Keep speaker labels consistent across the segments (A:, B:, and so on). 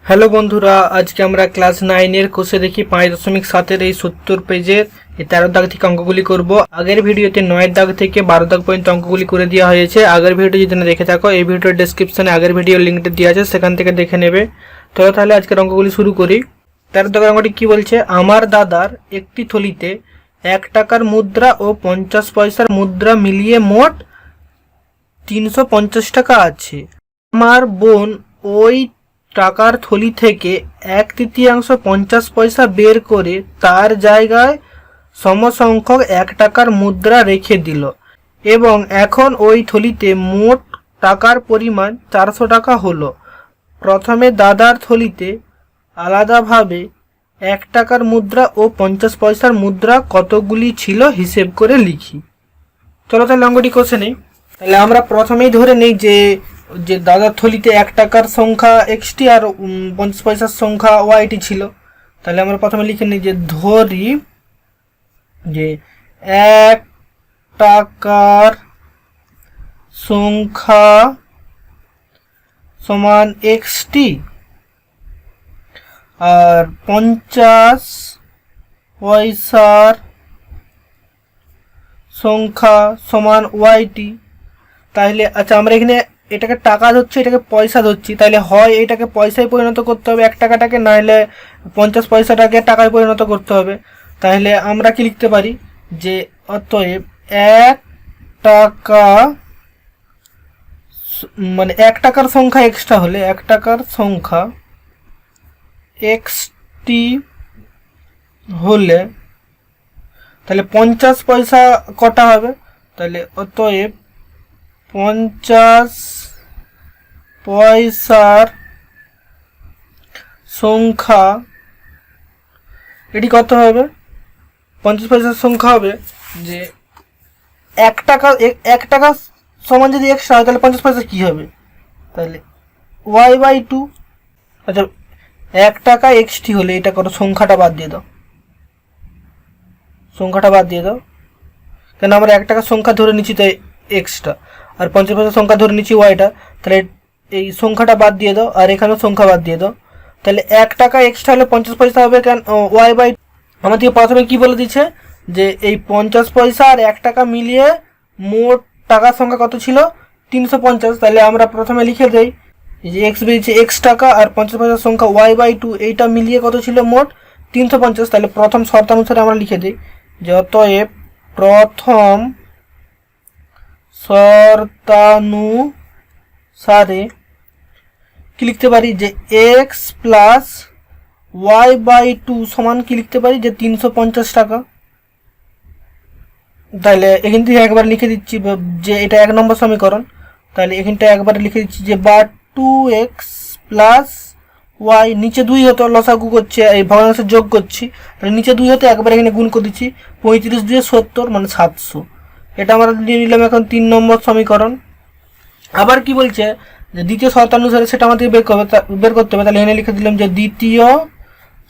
A: Hello বন্ধুরা, আজকে আমরা ক্লাস 9 কোষে দেখি 5.7 এই 70 পেজের এই 13 দাগ থেকে অঙ্কগুলি করব। আগের ভিডিওতে 9 দাগ থেকে 12 দাগ পর্যন্ত অঙ্কগুলি করে দেওয়া হয়েছে। আগের ভিডিও যদি না দেখে থাকো, এই ভিডিওর ডেসক্রিপশনে আগের ভিডিওর লিঙ্কটা দেওয়া আছে, সেখান থেকে দেখে নেবে। তাহলে আজকের অঙ্কগুলি শুরু করি। 13 দাগের অঙ্কটি কি বলছে? আমার দাদার একটি থলিতে 1 টাকার মুদ্রা ও 50 পয়সার মুদ্রা মিলিয়ে মোট 350 টাকা আছে। আমার বোন ওই টাকার থলি থেকে 1/3 50 পয়সা বের করে তার জায়গায় সমসংখ্যক 1 টাকার মুদ্রা রেখে দিল এবং এখন ওই থলিতে মোট টাকার পরিমাণ 400 টাকা হলো। প্রথমে দাদার থলিতে আলাদাভাবে 1 টাকার মুদ্রা ও 50 পয়সার মুদ্রা কতগুলি ছিল হিসেব করে লিখি। চলো তাহলে অঙ্কটি কষে নেই। তাহলে আমরা প্রথমেই ধরে নেই যে দাদার থলিতে 1 টাকার সংখ্যা এক্সটি আর 50 পয়সার সংখ্যা ওয়াইটি ছিল। তাহলে আমরা প্রথমে লিখে নিই যে ধরি যে 1 টাকার সংখ্যা সমান এক্সটি আর 50 পয়সার সংখ্যা সমান ওয়াইটি। তাহলে আচ্ছা, আমরা এখানে এটাকে টাকা ধরছি, এটাকে পয়সা ধরছি। তাহলে হয় এটাকে পয়সায় পরিণত করতে হবে 1 টাকাটাকে, নাহলে 50 পয়সাটাকে টাকায় পরিণত করতে হবে। তাহলে আমরা কি লিখতে পারি যে অতএব 1 টাকা মানে 1 টাকার সংখ্যা এক্সট্রা হলে 1 টাকার সংখ্যা এক্সটি হলে তাহলে 50 পয়সা কটা হবে? তাহলে অতএব 50 পয়সার সংখ্যা এটি কত হবে? 50 পয়সার সংখ্যা হবে যে 1 টাকা সমান যদি এক্সট্রা হয় তাহলে 50 পয়সা কি হবে? তাহলে y/2। আচ্ছা, 1 টাকা এক্সটি হলে এটা করো, সংখ্যাটা বাদ দিয়ে দাও, সংখ্যাটা বাদ দিয়ে দাও। কেন আমরা 1 টাকার সংখ্যা ধরে নিচ্ছি তাই এক্সটা, আর 50 পয়সার সংখ্যা ধরে নিচ্ছি ওয়াইটা। তাহলে এই সংখ্যাটা বাদ দিয়ে দাও আর এখানেও সংখ্যা বাদ দিয়ে দাও। তাহলে 1 টাকা এক্সট্রা হলে 50 পয়সা হবে। কেন y/, আমাদের প্রথমে কি বলে দিচ্ছে যে এই 50 পয়সা আর 1 টাকা মিলিয়ে মোট টাকার সংখ্যা কত ছিল? 350। তাহলে আমরা প্রথমে লিখে দেই যে এক্স বেরিয়েছে x টাকা আর 50 পয়সার সংখ্যা y/2, এইটা মিলিয়ে কত ছিল? মোট 350। তাহলে প্রথম শর্তানুসারে আমরা লিখে দিই যে অতএব প্রথম শর্তানুসারে কি লিখতে পারি যে x প্লাস y/2 সমান কি লিখতে পারি যে 350 টাকা। তাহলে এখান থেকে একবার লিখে দিচ্ছি যে এটা 1 নম্বর সমীকরণ। তাহলে এখানটা একবার লিখে দিচ্ছি যে বা 2x প্লাস y, নিচে 2 হতো, লসাগু করছে, এই ভগ্নাংশে যোগ করছি, তাহলে নিচে 2 হতো, একবার এখানে গুণ করে দিচ্ছি, 35 2 70 মানে 700। এটা আমরা নিয়ে নিলাম এখন 3 নম্বর সমীকরণ। আবার কি বলছে যে দ্বিতীয় শর্তানুসারে, সেটা আমাদের বের করতে হবে। তাহলে এখানে লিখে দিলাম যে দ্বিতীয়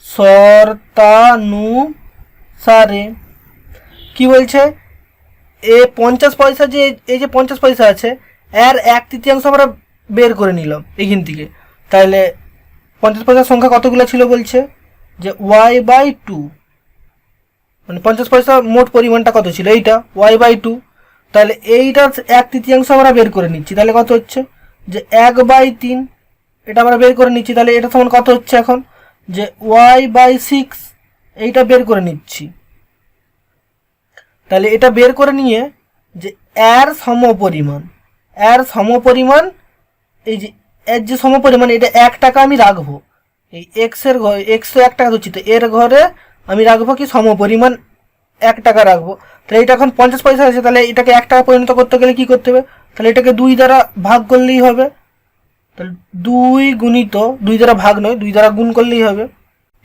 A: শর্তানুসারে কি বলছে, এ 50 পয়সা যে এই যে 50 পয়সা আছে এর 1/3 আমরা বের করে নিলাম এখান থেকে। তাহলে 50 পয়সার সংখ্যা কতগুলো ছিল বলছে যে y/2, মানে 50 পয়সা মোট পরিমাণটা কত ছিল? এইটা y/2। তাহলে এইটার 1/3 আমরা বের করে নিচ্ছি। তাহলে কত হচ্ছে যে 1/3, এটা আমরা বের করে নিচ্ছি। তাহলে এটা সমান কত হচ্ছে এখন যে y/6, এইটা বের করে নিচ্ছি। তাহলে এটা বের করে নিয়ে যে এর সমপরিমাণ এই যে এর যে সমপরিমাণ, এটা 1 টাকা আমি রাখবো এই এক্স এর ঘরে, এক্স তো 1 টাকা হচ্ছে, তো এর ঘরে আমি রাখবো কি সমপরিমাণ 1 টাকা রাখবো। তাহলে এটা এখন 50 পয়সা আছে, তাহলে এটাকে 1 টাকা পরিণত করতে গেলে কি করতে হবে? তাহলে এটাকে 2 দ্বারা ভাগ করলেই হবে। তাহলে 2 গুণিত 2 দ্বারা ভাগ নয়, 2 দ্বারা গুণ করলেই হবে।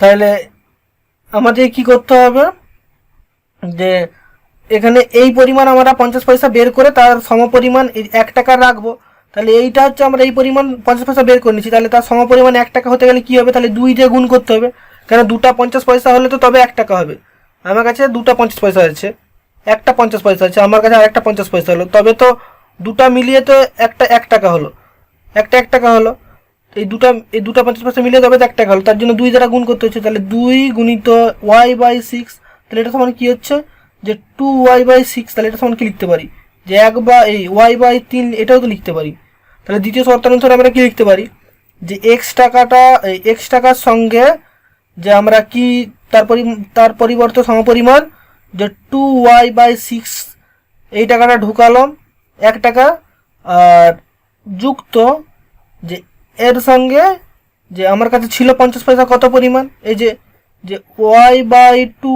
A: তাহলে আমাদের কি করতে হবে যে এখানে এই পরিমাণ আমরা 50 পয়সা বের করে তার সমপরিমাণ 1 টাকা রাখবো। তাহলে এইটা হচ্ছে আমরা এই পরিমাণ 50 পয়সা বের করে নিচ্ছি। তাহলে তার সমপরিমাণ 1 টাকা হতে গেলে কি হবে? তাহলে 2 দিয়ে গুণ করতে হবে, কেন দুটা 50 পয়সা হলে তো তবে 1 টাকা হবে। আমার কাছে দুটা 50 পয়সা আছে, একটা 50 পয়সা আছে, আমার কাছে আরেকটা 50 পয়সা হলো, তবে তো দুটা মিলিয়ে তো একটা 1 টাকা হলো, একটা 1 টাকা হলো। এই দুটা 50 পয়সা মিলে যাবে 1 টাকা হলো, তার জন্য 2 দ্বারা গুণ করতে হচ্ছে। তাহলে 2 গুণিত y/6, তাহলে এটা সমান কি হচ্ছে যে 2y/6। তাহলে এটা সমান কি লিখতে পারি যে 1 বা এই y/3, এটাও তো লিখতে পারি। তাহলে দ্বিতীয় শর্তানুসারে আমরা কি লিখতে পারি যে x টাকার সঙ্গে যে আমরা কি তার পরিবর্তে সমপরিমাণ যে 2y/6 এই টাকাটা ঢুকালাম 1 টাকা, আর যুক্ত যে এর সঙ্গে যে আমার কাছে ছিল 50 পয়সা কত পরিমাণ, এই যে y/2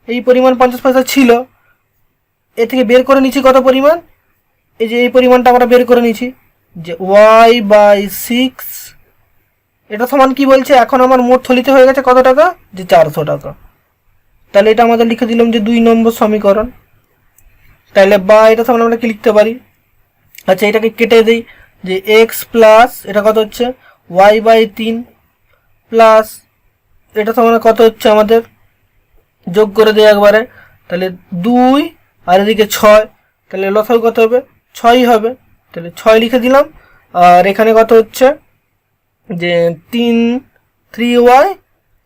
A: এই পরিমাণ 50 পয়সা ছিল, এ থেকে বের করে নিচ্ছি কত পরিমাণ, এই যে এই পরিমাণটা আমরা বের করে নিচ্ছি যে y/6। এটা সমান কি বলছে, এখন আমার মোট থলিতে হয়ে গেছে কত টাকা, যে 400 টাকা। তাহলে এটা আমাদের লিখে দিলাম যে 2 নম্বর সমীকরণ। তাহলে বা এটা সমান আমরা কি লিখতে পারি, আচ্ছা এটাকে কেটে দিই যে x প্লাস এটা কত হচ্ছে y/3 প্লাস এটা সমান কত হচ্ছে আমাদের যোগ করে দিই একবারে, তাহলে 2 আর এদিকে 6, তাহলে লসাগু কত হবে 6 হবে। তাহলে 6 লিখে দিলাম, আর এখানে কত হচ্ছে যে 3y,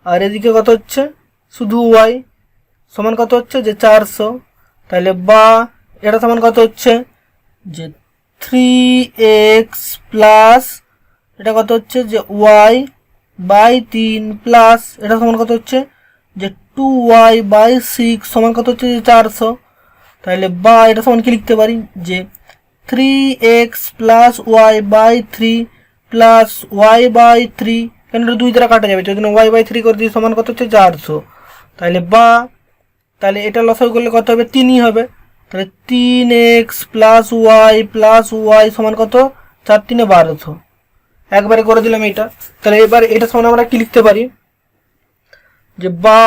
A: আর এদিকে কত হচ্ছে শুধু y, সমান কত হচ্ছে যে 400। তাহলে বা এটা সমান কত হচ্ছে যে 3x প্লাস এটা কত হচ্ছে যে y/3 প্লাস এটা সমান কত হচ্ছে যে 2y/6 সমান কত হচ্ছে যে 400। তাহলে বা এটা সমান কি লিখতে পারি যে 3x plus y/3 plus y/3, কেন 2 দ্বারা কাটা যাবে, যদি y/3 করে দিই সমান কত হচ্ছে 400। তাহলে বা তাহলে এটা লসাগু করলে কত হবে 3ই হবে। তাহলে 3x প্লাস y সমান কত 4 3 1200, একবারে করে দিলাম এটা। তাহলে এবার এটা সমান আমরা কি লিখতে পারি যে বা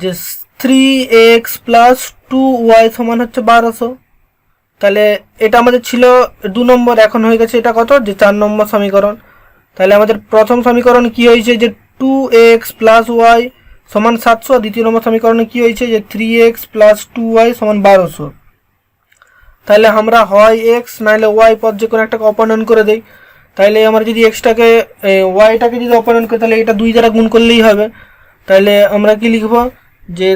A: যে 3x প্লাস 2y সমান হচ্ছে 1200। তাহলে এটা আমাদের ছিল 2 নম্বর, এখন হয়ে গেছে এটা কত যে 4 নম্বর সমীকরণ। তাহলে আমাদের প্রথম সমীকরণ কি হয়েছে যে 2x প্লাস y সমান 700, দ্বিতীয় নম্বর সমীকরণে কি হয়েছে যে 3x প্লাস 2y সমান 1200। তাহলে আমরা হয় x নাহলে y পদ যে কোনো একটাকে অপনয়ন করে দেই। তাহলে আমরা যদি xটাকে yটাকে যদি অপনয়ন করি তাহলে এটা 2 দ্বারা গুণ করলেই হবে। তাহলে আমরা কি লিখব যে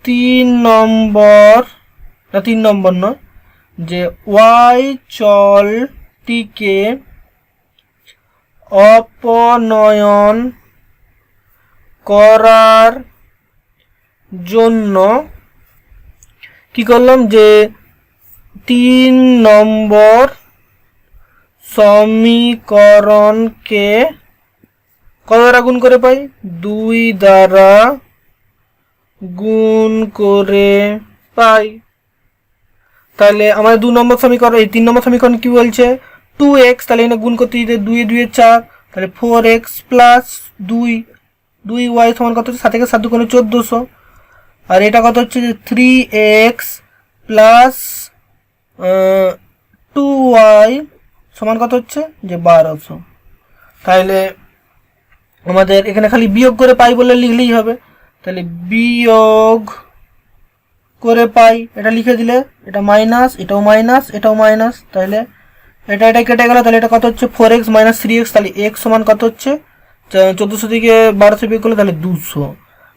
A: 3 নম্বর নয় যে y চলটিকে অপনয়ন করার জন্য কি করলাম যে 3 নম্বর সমীকরণকে কত দ্বারা গুণ করে পাই, 2 দ্বারা গুণ করে পাই। তাহলে আমাদের 2 নম্বর সমীকরণ, এই 3 নম্বর সমীকরণ কি বলছে 2x, তাহলে এখানে গুণ করতে দিতে 2 2 4, তাহলে 4x প্লাস 2y সমান কত হচ্ছে 7 থেকে 7 গুণে 1400, আর এটা কত হচ্ছে যে 3x প্লাস 2y সমান কত হচ্ছে যে 1200। তাহলে আমাদের এখানে খালি বিয়োগ করে পাই বলে লিখলেই হবে। তাহলে বিয়োগ করে পাই এটা লিখে দিলে এটা মাইনাস, এটাও মাইনাস, এটাও মাইনাস, তাহলে এটা কেটে গেল। তাহলে এটা কত হচ্ছে 4x মাইনাস 3x, তাহলে x সমান কত হচ্ছে 1400 থেকে 1200 বিয়োগ করলে তাহলে 200।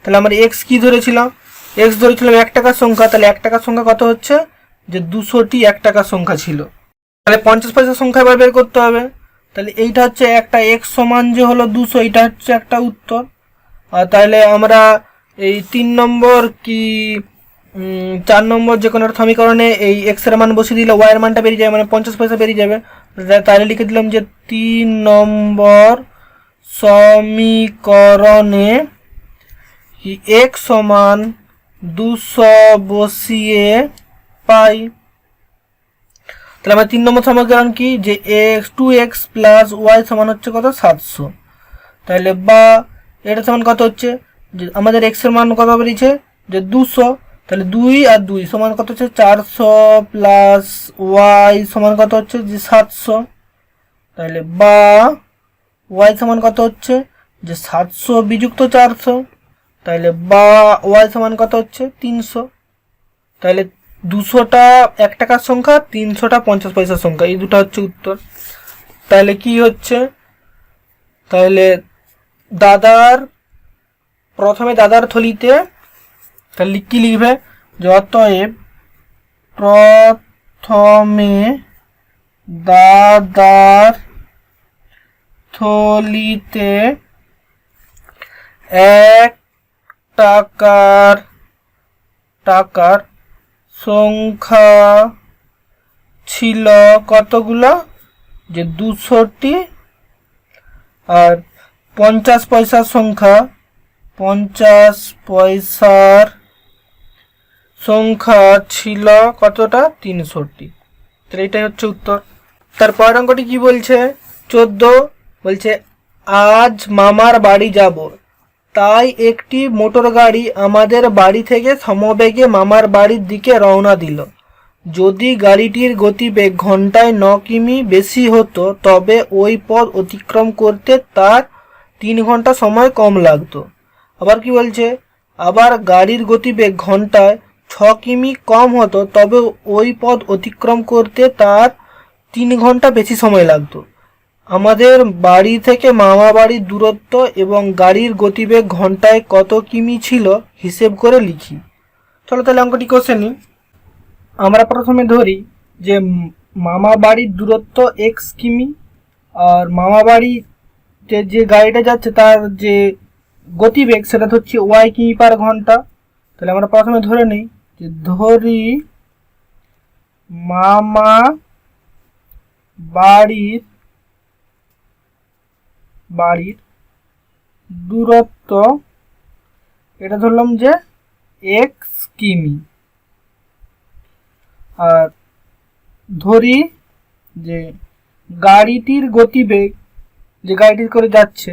A: তাহলে আমরা x কি ধরেছিলাম, x ধরেছিলাম 1 টাকার সংখ্যা, তাহলে 1 টাকার সংখ্যা কত হচ্ছে যে 200টি 1 টাকার সংখ্যা ছিল। তাহলে 50 পয়সার সংখ্যা এবার বের করতে হবে। তাহলে এইটা হচ্ছে একটা x সমান যে হলো 200, এটা হচ্ছে একটা উত্তর। আর তাহলে আমরা এই 3 নম্বর কি 4 নম্বর যে কোনো একটা সমীকরণে এই x এর মান বসিয়ে দিলে y এর মানটা বেরিয়ে যাবে, মানে 50 পয়সা বেরিয়ে যাবে। তাহলে লিখে দিলাম যে 3 নম্বর সমীকরণে x সমান 200 বসিয়ে পাই। তাহলে আমার 3 নম্বর সমীকরণ কি যে 2x প্লাস y সমান হচ্ছে কত 700। তাহলে বা এটা সমান কত হচ্ছে যে আমাদের x এর মান কত বেরিয়েছে যে 200, তাহলে 2 আর 2 সমান কত হচ্ছে 400 প্লাস y সমান কত হচ্ছে যে 700। তাহলে বা y সমান কত হচ্ছে যে 700 বিযুক্ত 400, তাহলে বা y সমান কত হচ্ছে 300। তাহলে 200টা 1 টাকার সংখ্যা, 300টা 50 পয়সার সংখ্যা, এই দুটো হচ্ছে উত্তর। তাহলে কি হচ্ছে, তাহলে দাদার প্রথমে দাদার থলিতে তাহলে কি লিখবে, যে অতএব প্রথমে দাদার থলিতে 1 টাকার সংখ্যা ছিল কতগুলো, যে 200টি, আর 50 পয়সার সংখ্যা 50 পয়সার সংখ্যা ছিল কতটা, 300টি। তাহলে এটাই হচ্ছে উত্তর। তারপর অঙ্কটি কি বলছে, 14 বলছে আজ মামার বাড়ি যাব, তাই একটি মোটর গাড়ি আমাদের বাড়ি থেকে সমবেগে মামার বাড়ির দিকে রওনা দিল। যদি গাড়িটির গতিবেগ ঘন্টায় 9 কিমি বেশি হতো তবে ওই পথ অতিক্রম করতে তার 3 ঘন্টা সময় কম লাগতো। আবার কি বলছে, আবার গাড়ির গতিবেগ ঘন্টায় 6 কিমি কম হতো তবে ওই পথ অতিক্রম করতে তার 3 ঘন্টা বেশি সময় লাগতো। আমাদের বাড়ি থেকে মামা বাড়ির দূরত্ব এবং গাড়ির গতিবেগ ঘন্টায় কত কিমি ছিল হিসেব করে লিখি। চলো তাহলে অঙ্কটি কষে নিই। আমরা প্রথমে ধরি যে মামা বাড়ির দূরত্ব x কিমি, আর মামা বাড়িতে যে গাড়িটা যাচ্ছে তার যে গতিবেগ সেটা হচ্ছে y কিমি পার ঘন্টা। তাহলে আমরা প্রথমে ধরে নিই যে ধরি মামা বাড়ির দূরত্ব, এটা ধরলাম যে x কিমি, আর ধরি যে গাড়িটির গতিবেগ, যে গাড়িটি করে যাচ্ছে,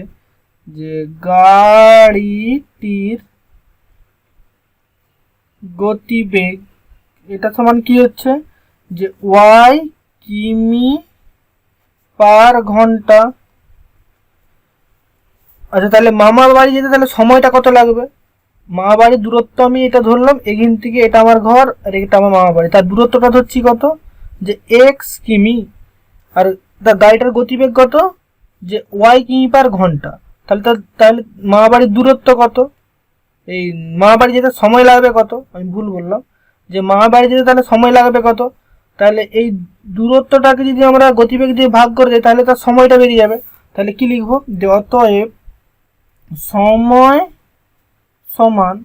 A: যে গাড়িটির গতিবেগ এটা সমান কি হচ্ছে, যে y কিমি পার ঘন্টা। আচ্ছা তাহলে মামার বাড়ি যেতে তাহলে সময়টা কত লাগবে, মামা বাড়ির দূরত্ব আমি এটা ধরলাম, এখান থেকে এটা আমার ঘর আর এটা আমার মামা বাড়ি, তার দূরত্বটা ধরছি কত, যে x কিমি, আর তার গাড়িটার গতিবেগ কত, যে y কিমি পার ঘন্টা। তাহলে মামা বাড়ির দূরত্ব কত, এই মামা বাড়ি যেতে সময় লাগবে কত, আমি ভুল বললাম, যে মামা বাড়ি যেতে তাহলে সময় লাগবে কত। তাহলে এই দূরত্বটাকে যদি আমরা গতিবেগ দিয়ে ভাগ করে দিই তাহলে তার সময়টা বেরিয়ে যাবে। তাহলে কি লিখবো, যে অতএব সময় সমান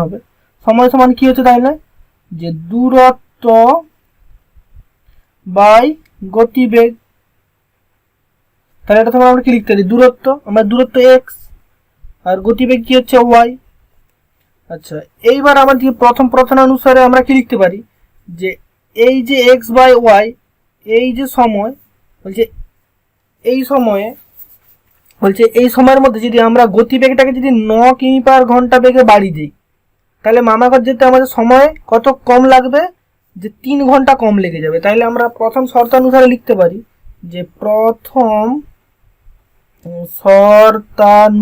A: হবে, সময় সমান কি হচ্ছে তাহলে, যে দূরত্ব বাই গতিবেগ। তাহলে এটা তোমার আমরা কি লিখতে পারি, দূরত্ব, আমরা দূরত্ব x আর গতিবেগ কি হচ্ছে y। আচ্ছা এইবার আমাদের প্রথম অনুসারে আমরা কি লিখতে পারি, যে এই যে x বাই y, এই যে সময় বলছে, এই সময়ের মধ্যে যদি আমরা গতিবেগটাকে যদি 9 কিমি পার ঘন্টা বেগে বাড়িয়ে দিই তাহলে মামাঘর যেতে আমাদের সময় কত কম লাগবে, যে 3 ঘন্টা কম লেগে যাবে। তাহলে আমরা প্রথম শর্তানুসারে লিখতে পারি, যে প্রথম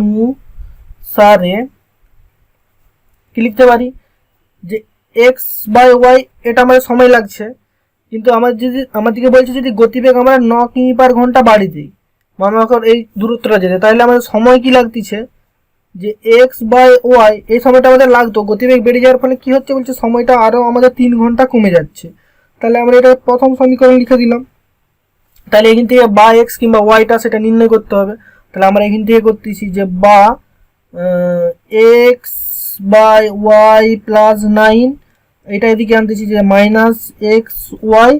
A: শর্তানুসারে কি লিখতে পারি, যে x বাই y এটা আমাদের সময় লাগছে, কিন্তু আমাদেরকে বলছে যদি গতিবেগ আমরা 9 কিমি পার ঘন্টা বাড়িয়ে দিই মামাঘর এই দূরত্বটা যেতে, তাহলে আমাদের সময় কি লাগতেছে, যে x বাই ওয়াই এই সময়টা আমাদের লাগতো, গতিবেগ বেড়ে যাওয়ার ফলে কি হচ্ছে বলছে সময়টা আরও আমাদের 3 ঘন্টা কমে যাচ্ছে। তাহলে আমরা এটা প্রথম সমীকরণ লিখে দিলাম। তাহলে এখান থেকে বা x কিংবা ওয়াইটা সেটা নির্ণয় করতে হবে। তাহলে আমরা এখান থেকে করতেছি যে বা x বাই ওয়াই প্লাস 9, এটা এদিকে আনতেছি যে মাইনাস এক্স ওয়াই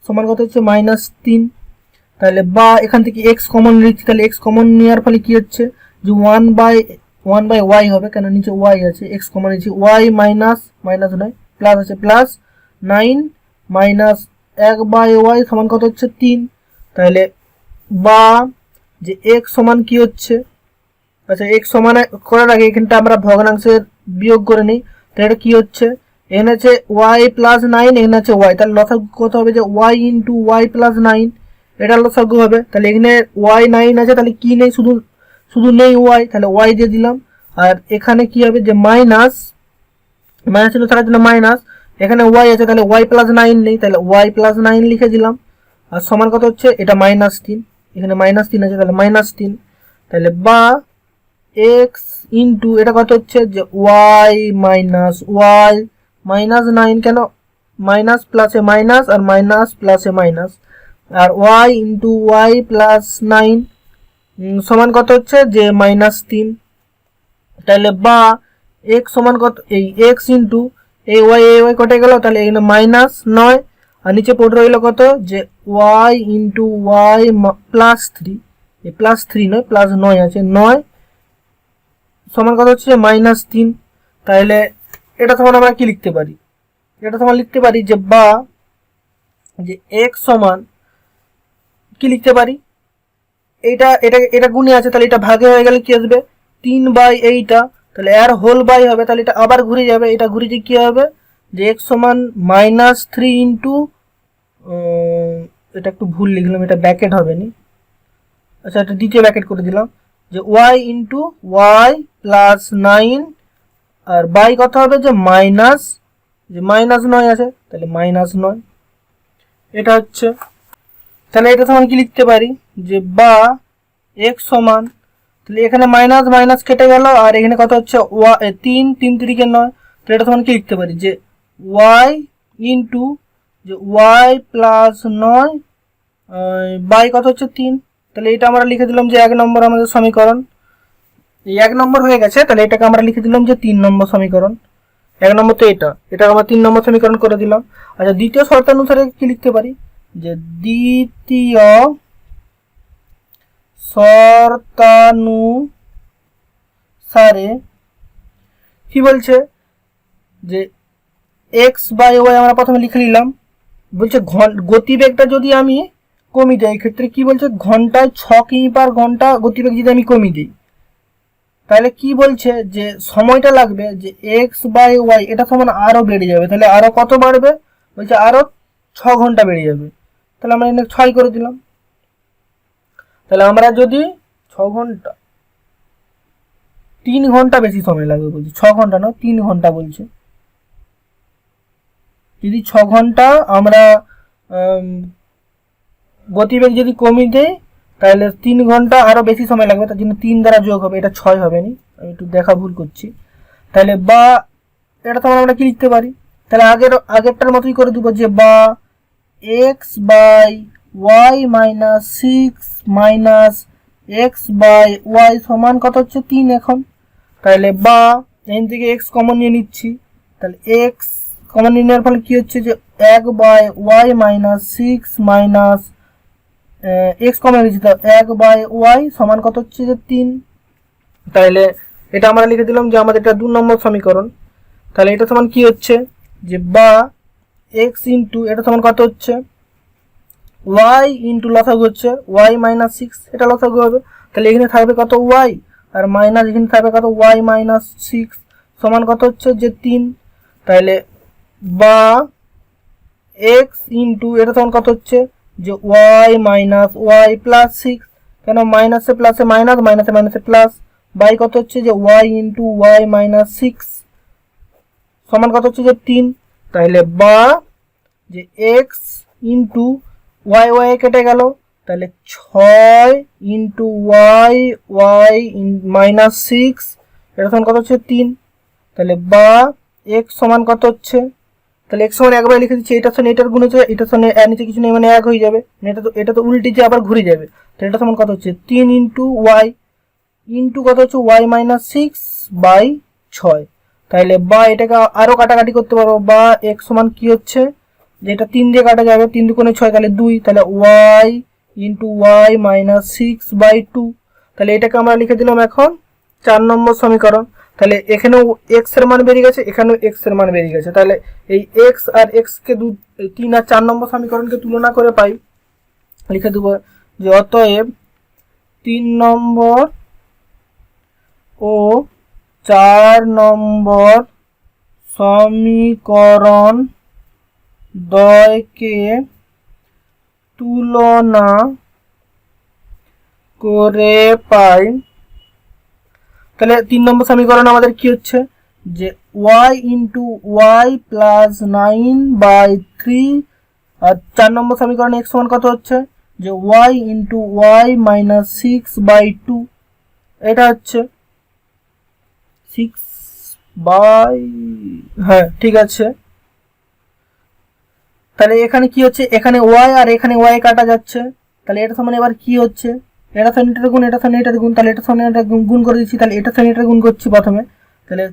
A: সমান কত হচ্ছে -3। তাহলে বা এখান থেকে x কমন নিচ্ছি, তাহলে x কমন নেওয়ার ফলে কি হচ্ছে, যে 1 বাই ওয়াই হবে, কেন নিচে y আছে, x কমন নিচ্ছি, y মাইনাস নয় প্লাস আছে প্লাস 9 মাইনাস 1 বাই ওয়াই সমান কত হচ্ছে 3। তাহলে বা যে x সমান কি হচ্ছে, আচ্ছা x সমান করার আগে এখানটা আমরা ভগ্নাংশের বিয়োগ করে নিই। তাহলে এটা কি হচ্ছে, এখানে আছে y প্লাস 9, এখানে আছে y, তাহলে লসাগু কত হবে, যে y ইন্টু ওয়াই প্লাস 9, এটা লসাগু হবে। তাহলে এখানে y 9 আছে, তাহলে কি নেই, শুধু নেই y, তাহলে y দিয়ে দিলাম। আর এখানে কি হবে, যে মাইনাস ছিল তার জন্য মাইনাস, এখানে y আছে তাহলে y প্লাস 9 নেই, তাহলে y প্লাস 9 লিখে দিলাম। আর সমান কত হচ্ছে, এটা -3, এখানে -3 আছে, তাহলে -3, তাহলে বা এক্স ইন্টু এটা কত হচ্ছে যে ওয়াই মাইনাস ওয়াই -9, কেন মাইনাস প্লাসে মাইনাস আর মাইনাস প্লাসে মাইনাস, আর ওয়াই ইন্টু ওয়াই প্লাস 9 সমান কত হচ্ছে যে -3, তাহলে বা এক্স সমান কত, এই এক্স ইন্টু এই ওয়াই কটে গেল, তাহলে এখানে -9 আর নিচে পড়ে রইল কত যে ওয়াই ইন্টু ওয়াই +3, এই +3 নয় +9 আছে, 9 সমান কত হচ্ছে -3, তাহলে এটা সমান আমরা কি লিখতে পারি, এটা সমান লিখতে পারি যে বা যে এক্স সমান কি লিখতে পারি, এইটা এটা এটা গুণে আছে, তাহলে এটা ভাগে হয়ে গেলে কি আসবে 3/8, তাহলে এর হোল বাই হবে, তাহলে এটা আবার ঘুরে যাবে, এটা ঘুরে যে কি হবে যে x সমান -3 ইন্টু, এটা একটু ভুল লিখলাম, এটা ব্র্যাকেট হবে নি, আচ্ছা এটা দ্বিতীয় ব্র্যাকেট করে দিলাম, যে y ইন্টু ওয়াই প্লাস 9 আর বাই কত হবে যে -9 আছে, তাহলে -9, এটা হচ্ছে, তাহলে এটা সমান কি লিখতে পারি যে বা x সমান, তাহলে এখানে মাইনাস মাইনাস কেটে গেল, আর এখানে কত হচ্ছে 3 3 × 9, তাহলে এটা সমান কি লিখতে পারি যে y ইন্টু যে ওয়াই প্লাস 9 বাই কত হচ্ছে 3, তাহলে এটা আমরা লিখে দিলাম যে 1 নম্বর আমাদের সমীকরণ, এই 1 নম্বর হয়ে গেছে, তাহলে এটাকে আমরা লিখে দিলাম যে 3 নম্বর সমীকরণ, 1 নম্বর তো এটা আমরা 3 নম্বর সমীকরণ করে দিলাম। আচ্ছা দ্বিতীয় শর্তানুসারে কি লিখতে পারি যে দ্বিতীয় শর্তানুসারে কি বলছে যে এক্স বাই ওয়াই আমরা প্রথমে লিখে নিলাম, বলছে গতিবেগটা যদি আমি কমি দিই, এই ক্ষেত্রে কি বলছে ঘন্টায় 6 কিমি/ঘন্টা গতিবেগ যদি আমি কমি দিই, তাহলে কি বলছে যে সময়টা লাগবে যে এক্স বাই ওয়াই এটা সমান আরও বেড়ে যাবে, তাহলে আরও কত বাড়বে, বলছে আরও 6 ঘন্টা বেড়ে যাবে, তাহলে আমরা এখানে 6 করে দিলাম, তাহলে আমরা যদি 6 ঘন্টা 3 ঘন্টা বেশি সময় লাগবে বলছি, 6 ঘন্টা না 3 ঘন্টা বলছে, যদি 6 ঘন্টা আমরা গতিবেগ যদি কমিয়ে দেই তাহলে 3 ঘন্টা আরও বেশি সময় লাগবে, তার জন্য 3 দ্বারা যোগ হবে, এটা 6 হবে নি, আমি একটু দেখা ভুল করছি, তাহলে বা এটা তো আমরা কি লিখতে পারি, তাহলে আগেরটার মতোই করে দেবো যে বা x by y -6 minus x by y সমান কত হচ্ছে 3 এখন, তাহলে বা এখান থেকে এক্স কমন নিয়ে নিচ্ছি, তাহলে এক্স কমন নিয়ে নেওয়ার ফলে কি হচ্ছে যে 1/y -6 মাইনাস এক্স কমন নিচ্ছি, তো 1/y সমান কত হচ্ছে যে 3, তাহলে এটা আমরা লিখে দিলাম যে আমাদের এটা 2 নম্বর সমীকরণ, তাহলে এটা সমান কি হচ্ছে যে বা এক্স ইন্টু এটা সমান কত হচ্ছে ওয়াই ইন্টু লসাগু হচ্ছে ওয়াই -6, এটা লসাগু হবে, তাহলে এখানে থাকবে কত ওয়াই আর মাইনাস এখানে থাকবে কত ওয়াই -6 সমান কত হচ্ছে যে 3, তাহলে বা এক্স ইন্টু এটা সমান কত হচ্ছে যে ওয়াই ওয়াই প্লাস 6, কেন মাইনাসে প্লাসে মাইনাস মাইনাসে মাইনাসে প্লাস, বাই কত হচ্ছে যে ওয়াই ইন্টু ওয়াই -6 সমান কত হচ্ছে যে 3, তাহলে বা যে এক্স ইন্টু ওয়াই ওয়াই কেটে গেল, তাহলে 6 ইন্টু ওয়াই ওয়াই -6 এটা সমান কত হচ্ছে 3, তাহলে বা এক্স সমান কত হচ্ছে, তাহলে এক্স সমান একবার লিখে দিচ্ছি, এটার সঙ্গে এটার গুণ হচ্ছে, এটার সঙ্গে এর নিচে কিছু নেই মানে 1 হয়ে যাবে, এটা তো উল্টে যে আবার ঘুরে যাবে, তাহলে এটা সমান কত হচ্ছে 3 ইন্টু ওয়াই ইন্টু কত হচ্ছে ওয়াই -6/6, তাহলে বা এটাকে আরও কাটাকাটি করতে পারবো, বা এক্স সমান কি হচ্ছে যে এটা 3 দিয়ে কাটা যাবে, 3 2 6 তাহলে 2, তাহলে ওয়াই ইন্টু ওয়াই -6/2, তাহলে এটাকে আমরা লিখে দিলাম এখন 4 নম্বর সমীকরণ, তাহলে এখানেও এক্স এর মান বেরিয়ে গেছে, এখানেও এক্স এর মান বেরিয়ে গেছে, তাহলে এই এক্স আর এক্স কে 3 আর 4 নম্বর সমীকরণকে তুলনা করে পাই, লিখে দেবো যে অতএব 3 নম্বর ও 4 নম্বর সমীকরণ দ্বয়কে তুলনা করে পাই, তাহলে 3 নম্বর সমীকরণ আমাদের কি হচ্ছে যে y ইন্টু ওয়াই প্লাস 9/3 আর 4 নম্বর সমীকরণে x সমান কত হচ্ছে যে y ইন্টু ওয়াই মাইনাস 6/2, এটা হচ্ছে 6 হ্যাঁ ঠিক আছে। তাহলে এখানে কি হচ্ছে, এখানে y আর এখানে y কাটা যাচ্ছে, তাহলে এটা সমান এবার কি হচ্ছে, এটা সমান এটার গুণ, এটা সমান এটার গুণ, তাহলে এটা সমান এটা গুণ করে দিচ্ছি, তাহলে এটা সমান এটা গুণ করছি প্রথমে, তাহলে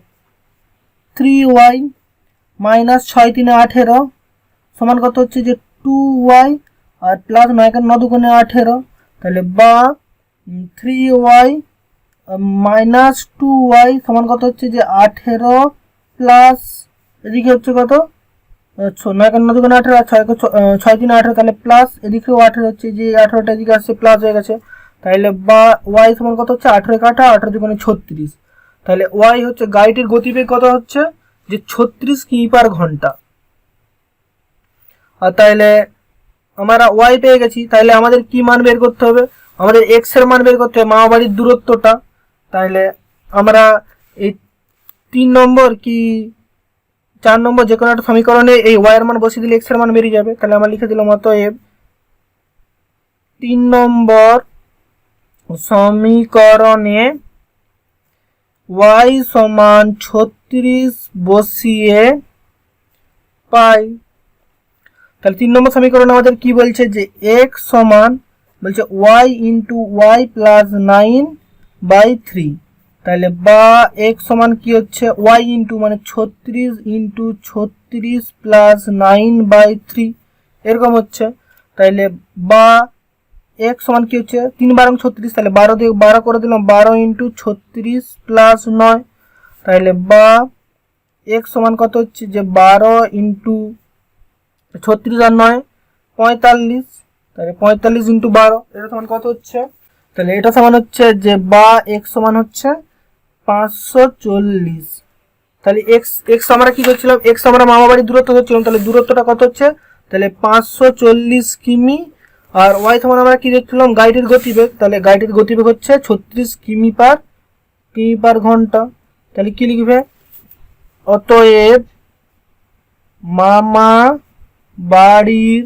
A: 3y মাইনাস 6 3 18 সমান কত হচ্ছে যে 2y আর প্লাস 9 9 2 18, তাহলে বা 3y মাইনাস 2y সমান কত হচ্ছে যে 18 প্লাস এদিকে হচ্ছে কত 9 9 2 18 আর 6 3 18, তাহলে প্লাস এদিকেও 18 হচ্ছে, যে 18টা এদিকে আসছে প্লাস হয়ে গেছে, তাহলে বা y সমান কত হচ্ছে 18 কাটা 18 দুগুণে 36, তাহলে y হচ্ছে গাড়িটির গতিবেগ কত হচ্ছে যে 36 কিমি পার ঘন্টা। আর তাহলে আমরা y পেয়ে গেছি, তাহলে আমাদের কি মান বের করতে হবে, আমাদের x এর মান বের করতে হবে, মামা বাড়ির দূরত্বটা। তাহলে আমরা এই 3 নম্বর কি 4 নম্বর যে কোনো একটা সমীকরণে এই y এর মান বসিয়ে দিলে x এর মান বেরিয়ে যাবে, তাহলে আমরা লিখে দিলাম অতএব 3 নম্বর সমীকরণে y সমান 36 বসিয়ে পাই। তাহলে 3 নম্বর সমীকরণে আমাদের কি বলছে যে x সমান বলছে y ইন্টু ওয়াই প্লাস 9/3, তাহলে বা x সমান কি হচ্ছে y ইন্টু মানে 36 ইন্টু 36 প্লাস 9/3 এরকম হচ্ছে, তাহলে বা x সমান কি হচ্ছে 3 12 36, তাহলে 12 দিয়ে 12 করে দিলাম, 12 ইন্টু 36 প্লাস 9, তাহলে বা x সমান কত হচ্ছে যে 12 ইন্টু 36 আর 9 45, তাহলে 45 ইন্টু 12 এটা সমান কত হচ্ছে, তাহলে এটা সমান হচ্ছে যে বা x সমান হচ্ছে 540, তাহলে x আমরা কি করছিলাম, x আমরা মামা বাড়ির দূরত্ব ধরছিলাম, তাহলে দূরত্বটা কত হচ্ছে তাহলে 540 কিমি, আর y সমান আমরা কি দেখছিলাম গাড়িটির গতিবেগ, তাহলে গাড়িটির গতিবেগ হচ্ছে 36 কিমি পার ঘন্টা, তাহলে কি লিখবে অতএব মামা বাড়ির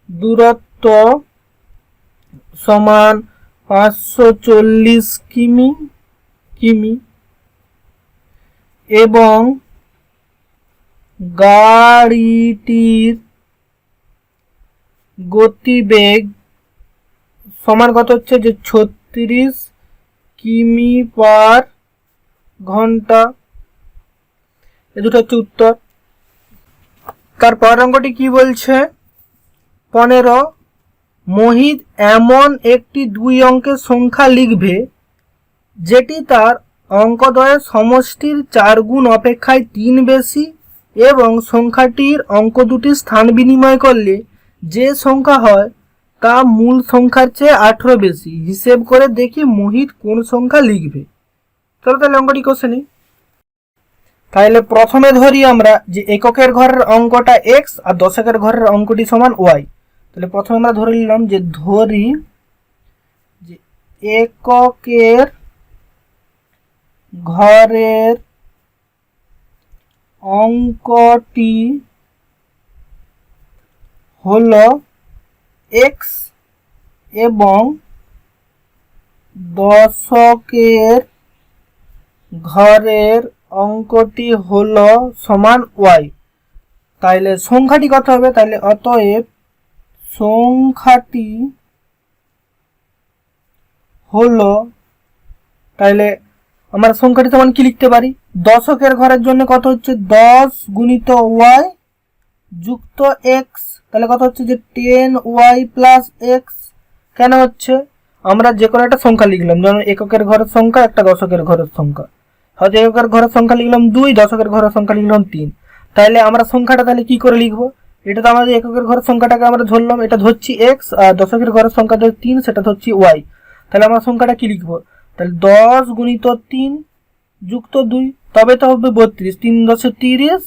A: দূরত্ব সমান 540 কিমি এবং গাড়িটির গতিবেগ সমান কত হচ্ছে যে 36 কিমি পার ঘন্টা। এ দুটো হচ্ছে উত্তর। তারপর অঙ্কটি কি বলছে 15 মোহিত এমন একটি 2 অঙ্কের সংখ্যা লিখবে যেটি তার অঙ্কদ্বয়ের সমষ্টির 4 গুণ অপেক্ষায় 3 বেশি এবং সংখ্যাটির অঙ্ক দুটি স্থান বিনিময় করলে যে সংখ্যা হয় তা মূল সংখ্যার চেয়ে 18 বেশি। হিসেব করে দেখি মোহিত কোন সংখ্যা লিখবে। চলো তাহলে অঙ্কটি কষে নিই। তাহলে প্রথমে ধরি আমরা যে এককের ঘরের অঙ্কটা x আর দশকের ঘরের অঙ্কটি সমান y। তাহলে প্রথমে আমরা ধরে নিলাম যে ধরি যে এককের ঘরের অঙ্কটি হলো x এবং দশকের ঘরের অঙ্কটি হলো সমান y। তাহলে সংখ্যাটি কত হবে, তাহলে অতএব সংখ্যাটি হলো, তাহলে আমরা সংখ্যাটি সমান কি লিখতে পারি, দশকের ঘরের জন্য কত হচ্ছে 10 গুণিত y যুক্ত x, তাহলে কত হচ্ছে যে 10y প্লাস x। কেন হচ্ছে আমরা যে কোনো একটা সংখ্যা লিখলাম, যেমন এককের ঘরের সংখ্যা একটা দশকের ঘরের সংখ্যা, হয়তো এককের ঘরের সংখ্যা লিখলাম 2, দশকের ঘরের সংখ্যা লিখলাম 3, তাহলে আমরা সংখ্যাটা তাহলে কি করে লিখবো, এটা তো আমাদের এককের ঘরের সংখ্যাটাকে আমরা ধরলাম, এটা ধরছি x, আর দশকের ঘরের সংখ্যা ধরছি 3, সেটা ধরছি y। তাহলে আমরা সংখ্যাটা কি লিখবো, তাহলে 10 গুণিত 3 যুক্ত 2, তবে তো হবে 32, 3 10 30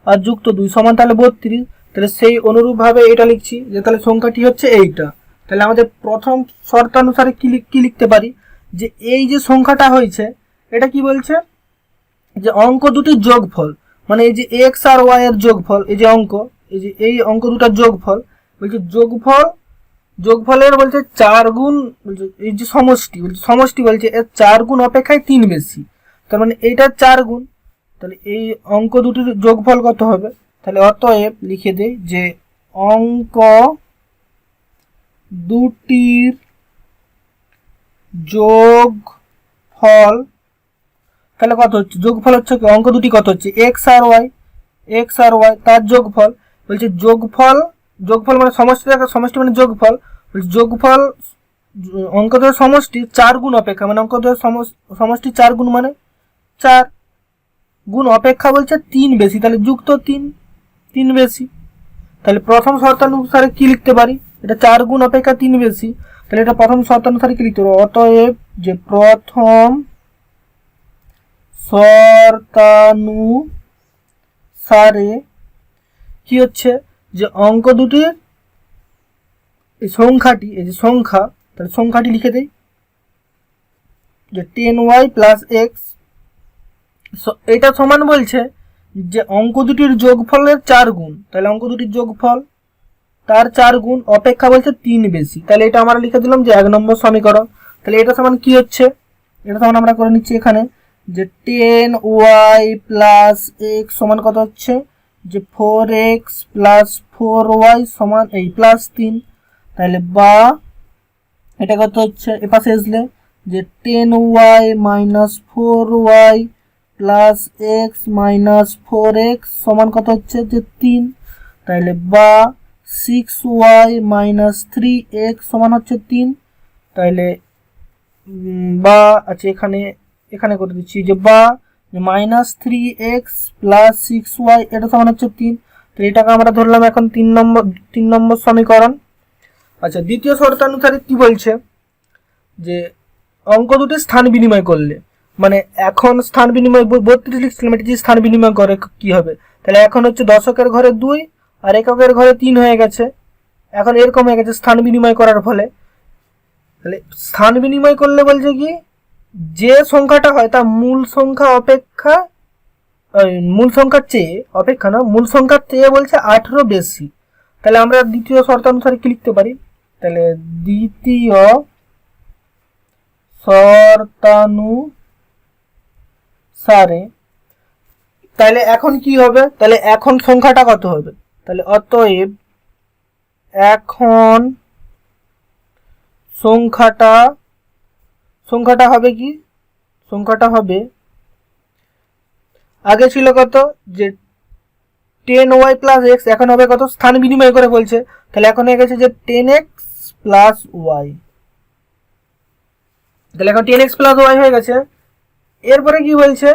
A: আর যুক্ত 2 সমান তাহলে 32। তাহলে সেই অনুরূপভাবে এটা লিখছি যে তাহলে সংখ্যাটি হচ্ছে এইটা। তাহলে আমাদের প্রথম শর্তানুসারে কি লিখতে পারি, যে এই যে সংখ্যাটা হয়েছে এটা কি বলছে যে অঙ্ক দুটির যোগফল, মানে এই যে x আর y এর যোগফল, এই যে অঙ্ক এই যে এই অঙ্ক দুটার যোগফল, বলছে যোগফলের বলছে 4 গুণ, বলছে এই যে সমষ্টি, বলছে সমষ্টি বলছে এর 4 গুণ অপেক্ষায় 3 বেশি, তার মানে এইটার 4 গুণ। তাহলে এই অঙ্ক দুটির যোগফল কত হবে? তাহলে অতএব লিখে দেই যে অঙ্ক দুটির যোগফল, তাহলে কত হচ্ছে? যোগফল হচ্ছে কি, অঙ্ক দুটি কত হচ্ছে? এক্স আর ওয়াই, তার যোগফল। বলছে যোগফল মানে সমষ্টি মানে যোগফল, বলছে যোগফল অঙ্ক দুটোর সমষ্টি 4 গুণ অপেক্ষা, মানে অঙ্ক দুটোর সমষ্টি 4 গুণ মানে 4 গুণ অপেক্ষা বলছে 3 বেশি, তাহলে যুক্ত 3 বেশি। তাহলে প্রথম শর্তানুসারে কি লিখতে পারি? এটা 4 গুণ অপেক্ষা 3 বেশি, তাহলে এটা প্রথম শর্তানুসারে কি লিখতে পারবো? অতএব যে প্রথম শর্তানুসারে কি হচ্ছে, যে অঙ্ক দুটির এই সংখ্যাটি, এই যে সংখ্যা, তাহলে সংখ্যাটি লিখে দেই যে 10y প্লাস এক্স, এটা সমান বলছে যে অঙ্ক দুটির যোগফলের 4 গুণ, তাহলে অঙ্ক দুটির যোগফল তার 4 গুণ অপেক্ষা বলছে 3 বেশি, তাহলে এটা আমরা লিখে দিলাম যে 1 নম্বর সমীকরণ। তাহলে এটা সমান কি হচ্ছে? এটা সমান আমরা করে নিচ্ছি এখানে যে 10y প্লাস এক্স সমান কত হচ্ছে? যে 4x প্লাস 4y সমান এই প্লাস 3, তাহলে বা এটা কত হচ্ছে এপাশে আসলে যে 10y minus 4y plus x minus 4x সমান কত হচ্ছে? যে 3, তাহলে বা 6y মাইনাস 3x সমান হচ্ছে 3, তাহলে বা আচ্ছা এখানে করে দিচ্ছি যে বা মাইনাস 3x প্লাস 6y এটা সমান হচ্ছে 3, তো এটাকে আমরা ধরলাম এখন 3 নম্বর সমীকরণ। আচ্ছা, দ্বিতীয় শর্তানুসারে কি বলছে, যে অঙ্ক দুটি স্থান বিনিময় করলে, মানে এখন স্থান বিনিময় 32 লিখছিলাম, এটা যে স্থান বিনিময় করে কি হবে? তাহলে এখন হচ্ছে দশকের ঘরে 2 আর এককের ঘরে 3 হয়ে গেছে, এখন এরকম হয়ে গেছে স্থান বিনিময় করার ফলে। তাহলে স্থান বিনিময় করলে বলছে কি, যে সংখ্যাটা হয় তা মূল সংখ্যার চেয়ে অপেক্ষা না, মূল সংখ্যার চেয়ে বলছে 18 বেশি। তাহলে আমরা দ্বিতীয় শর্তানুসারে কি লিখতে পারি? তাহলে দ্বিতীয় শর্তানুসারে তাহলে এখন কি হবে? তাহলে এখন সংখ্যাটা কত হবে? তাহলে অতএব এখন সংখ্যাটা হবে কি? সংখ্যাটা হবে, আগে ছিল কত? যে 10y প্লাস এক্স, এখন হবে কত? স্থান বিনিময় করে বলছে, তাহলে এখন হয়ে গেছে যে 10x প্লাস ওয়াই, তাহলে এখন 10x প্লাস ওয়াই হয়ে গেছে। এরপরে কি বলছে,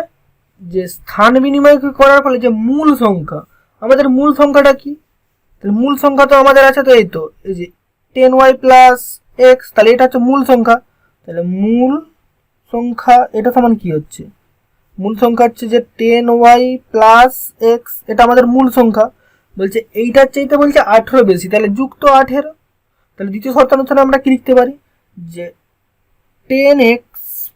A: যে স্থান বিনিময় করার ফলে যে মূল সংখ্যা, আমাদের মূল সংখ্যাটা কি? তাহলে মূল সংখ্যা তো আমাদের আছে, তো এই তো এই যে 10y প্লাস এক্স, তাহলে এটা হচ্ছে মূল সংখ্যা। তাহলে মূল সংখ্যা এটা সমান কি হচ্ছে? মূল সংখ্যা হচ্ছে যে 10y প্লাস এক্স, এটা আমাদের মূল সংখ্যা, বলছে এইটার চাইতে বলছে 18 বেশি, তাহলে যুক্ত 18। তাহলে দ্বিতীয় শর্তানুসারে আমরা কি লিখতে পারি? যে 10x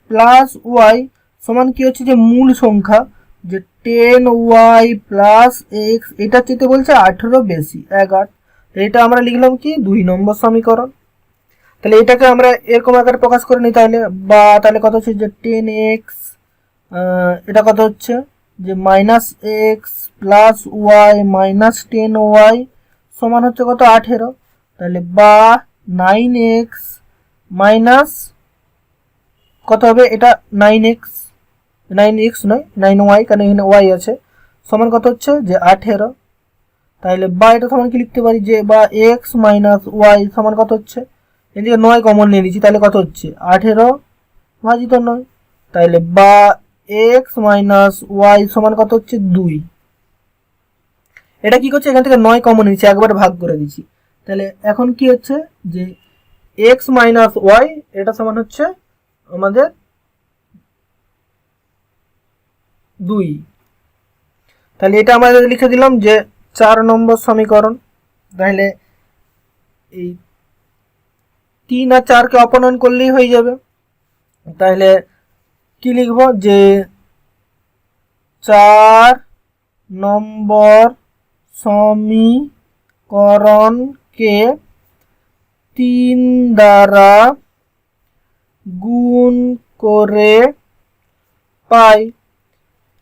A: প্লাস ওয়াই সমান কি হচ্ছে? যে মূল সংখ্যা, যে 10y প্লাস এক্স এটার চাইতে বলছে 18 বেশি 11, এটা আমরা লিখলাম কি 2 নম্বর সমীকরণ। তাহলে এটাকে আমরা এরকম আকারে প্রকাশ করে নিই, তাহলে কত হচ্ছে? যে 10x এটা কত হচ্ছে? যে minus x plus y minus 10y সমান হচ্ছে কত? 18, তাহলে বা 9x মাইনাস কত হবে? এটা 9x নয় 9y, কারণ এখানে y আছে, সমান কত হচ্ছে? যে 18, তাহলে বা এটা সমান কি লিখতে পারি? যে বা x মাইনাস ওয়াই সমান কত হচ্ছে? এদিকে 9 কমন নিয়ে নিচ্ছি, তাহলে কত হচ্ছে? 18 ভাজিত 9, তাহলে বা x মাইনাস ওয়াই সমান কত হচ্ছে? 2। এটা কি করছে? এখান থেকে 9 কমন নিচ্ছি, একবার ভাগ করে দিচ্ছি, তাহলে এখন কি হচ্ছে? যে x মাইনাস ওয়াই এটা সমান হচ্ছে আমাদের 2, তাহলে এটা আমাদের লিখে দিলাম যে 4 নম্বর সমীকরণ। তাহলে এই 3 আর 4কে অপনয়ন করলেই হয়ে যাবে, তাহলে কি লিখব? যে 4 নম্বর সমীকরণ সমীকরণকে 3 দ্বারা গুণ করে পাই।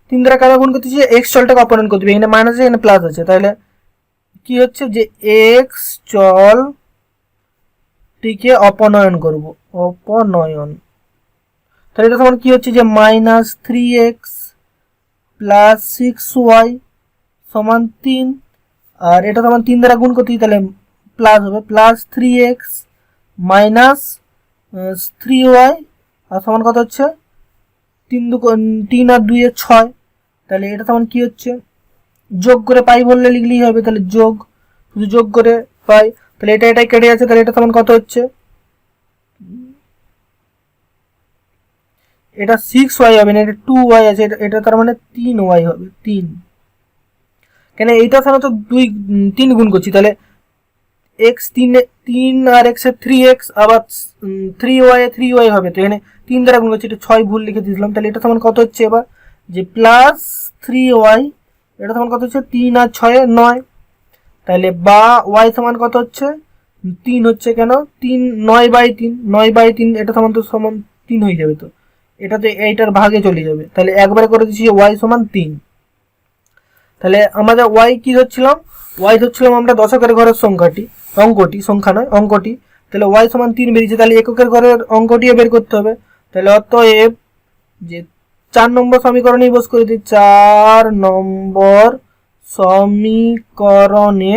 A: 3 দ্বারা কারা গুণ করতেছি, এক্স চলটাকে অপনয়ন করতে হবে, এখানে মাইনাস আছে এখানে প্লাস আছে, তাহলে কি হচ্ছে যে এক্স চলটিকে অপনয়ন করব, অপনয়ন, তাহলে এটা তখন কি হচ্ছে যে -3x প্লাস 6y সমান 3, আর এটা তখন 3 দ্বারা গুণ করতে তাহলে প্লাস হবে +3x মাইনাস 3y আর সমান কত হচ্ছে 3 আর 2 এ 6, তাহলে এটা তখন কি হচ্ছে যোগ করে পাই বললে লিখলেই হবে, তাহলে যোগ, শুধু যোগ করে পাই, তাহলে এটাই কেটে যাচ্ছে, তাহলে এটা তখন কত হচ্ছে, এটা 6y হবে না, এটা 2y আছে, এটা তার মানে 3y হবে, 3, কেন এইটার সাথে তো 3 গুণ করছি, তাহলে x 3 আর x এর 3x আবার 3y এ 3y হবে, তো এখানে 3 দ্বারা গুণ করছি, এটা 6 ভুল লিখে দিয়েছিলাম, তাহলে এটা তখন কত হচ্ছে এবার যে +3y, এটা তখন কত হচ্ছে 3 আর 6 এ 9, তাহলে বা y সমান কত হচ্ছে 3 হচ্ছে, কেন 3 9/3 এটা সমান তো সমান 3 হয়ে যাবে, তো এটা তো এইটার ভাগে চলে যাবে, তাহলে একবারে করে দিচ্ছি y সমান 3, তাহলে আমাদের y কি ধরছিলাম, y ধরছিলাম আমরা দশকের ঘরের অঙ্কটি, তাহলে y সমান 3 বেরিয়েছে, তাহলে এককের ঘরের অঙ্কটিও বের করতে হবে, তাহলে অতএব যে 4 নম্বর সমীকরণে বস করে দিই, 4 নম্বর সমীকরণে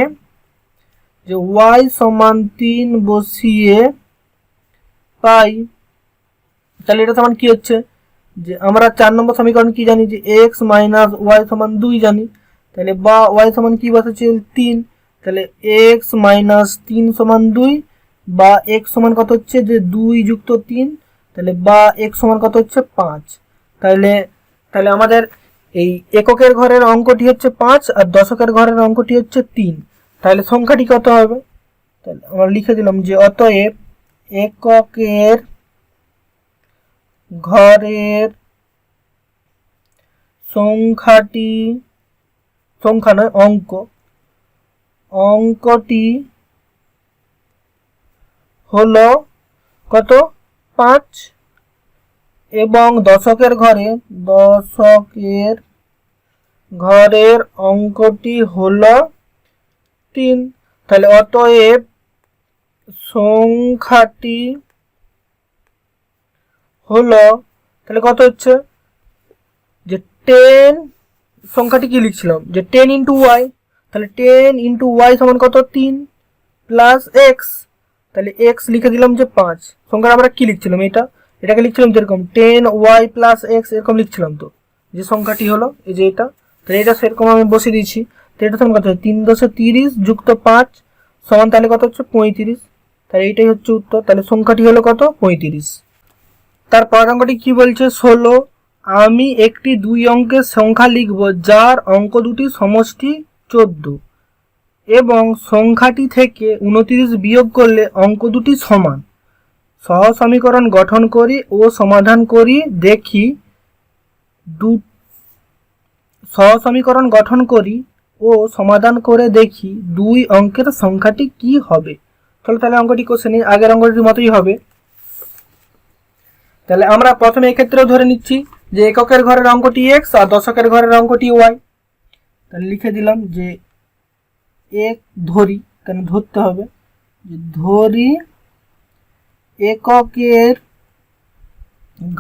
A: যে y সমান 3 বসিয়ে পাই, তাহলে এটা সমান কি হচ্ছে যে আমরা 4 নম্বর সমীকরণ কি জানি যে x মাইনাস y সমান 2 জানি, তাহলে বা y সমান কি বসাচ্ছি 3, তাহলে x মাইনাস 3 সমান 2, বা x সমান কত হচ্ছে যে 2 যুক্ত 3, তাহলে বা x সমান কত হচ্ছে 5, তাহলে আমাদের এই এককের ঘরের অঙ্কটি হচ্ছে 5 আর দশকের ঘরের অঙ্কটি হচ্ছে 3, তাহলে সংখ্যাটি কত হবে, তাহলে আমরা লিখে দিলাম যে অতএব এককের ঘরের অঙ্কটি হলো কত 5, এবং দশকের ঘরের অঙ্কটি হলো 3, তাহলে অতএব সংখ্যাটি হলো, তাহলে কত হচ্ছে যে 10, সংখ্যাটি কি লিখছিলাম যে 10 ইন্টু ওয়াই, তাহলে 10 ইন্টু ওয়াই সমান কত 3 প্লাস এক্স, তাহলে এক্স লিখে দিলাম যে 5, সংখ্যাটা আমরা কি লিখছিলাম এটাকে লিখছিলাম যেরকম 10y প্লাস এক্স এরকম লিখছিলাম, তো যে সংখ্যাটি হলো এই যে এটা, তাহলে এটা সেরকম আমি বসিয়ে দিয়েছি, তো এটা সমান কত 3 × 30 যুক্ত 5 সমান তাহলে কত হচ্ছে 35, তাহলে এইটাই হচ্ছে উত্তর, তাহলে সংখ্যাটি হলো কত 35। তার পরের অঙ্কটি কি বলছে 16, আমি একটি 2 অঙ্কের সংখ্যা লিখব যার অঙ্ক দুটি সমষ্টি 14 এবং সংখ্যাটি থেকে 29 বিয়োগ করলে অঙ্ক দুটি সমান, সহ সমীকরণ গঠন করি ও সমাধান করি দেখি সহ সমীকরণ গঠন করি ও সমাধান করে দেখি 2 অঙ্কের সংখ্যাটি কি হবে। তাহলে অঙ্কটি কোশ্চেন আগের অঙ্কটির মতোই হবে। তাহলে আমরা প্রথমে এক্ষেত্রেও ধরে নিচ্ছি যে এককের ঘরের অঙ্কটি x আর দশকের ঘরের অঙ্কটি y, তাহলে লিখে দিলাম যে এক ধরি, কেন ধরতে হবে যে ধরি এককের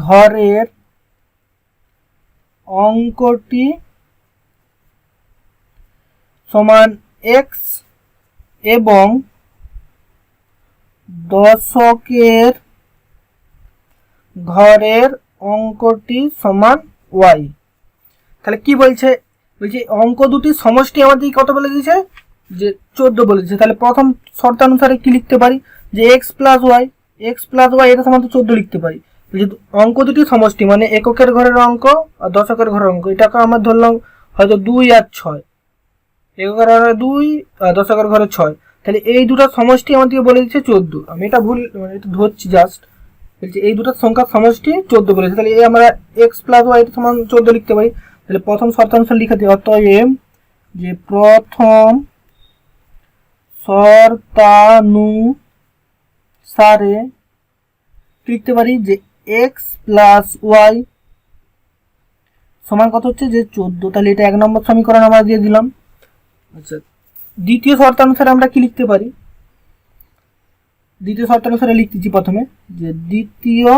A: ঘরের অঙ্কটি সমান x এবং দশকের ঘরের অঙ্কটি সমান y। তাহলে কি বলছে অঙ্ক দুটি সমষ্টি আমাদের কত বলে দিয়েছে যে 14 বলে দিয়েছে, তাহলে প্রথম শর্তানুসারে কি লিখতে পারি যে x প্লাস ওয়াই এটা সমান 14 লিখতে পারি। অঙ্ক দুটি সমষ্টি মানে এককের ঘরের অঙ্ক আর দশকের ঘরের অঙ্ক, এটাকে আমরা ধরলাম হয়তো 2 আর 6, এককের ঘরে 2 আর দশকের ঘরে 6, তাহলে এই দুটো সমষ্টি আমাদেরকে বলে দিচ্ছে 14, আমি এটা ভুল এটা ধরছি জাস্ট, বলছি এই দুটো সংখ্যার সমষ্টি 14 বলেছে, তাহলে এই আমরা x প্লাস ওয়াই সমান 14 লিখতে পারি। তাহলে প্রথম শর্তানুসারে লিখে দিই অতএব যে প্রথম শর্তানুসারে লিখতে পারি যে এক্স প্লাস ওয়াই সমান কত হচ্ছে যে 14। তাহলে এটা 1 নম্বর সমীকরণ আমরা দিয়ে দিলাম। আচ্ছা, দ্বিতীয় শর্তানুসারে আমরা কি লিখতে পারি? দ্বিতীয় শর্তানুসারে লিখতেছি প্রথমে যে দ্বিতীয়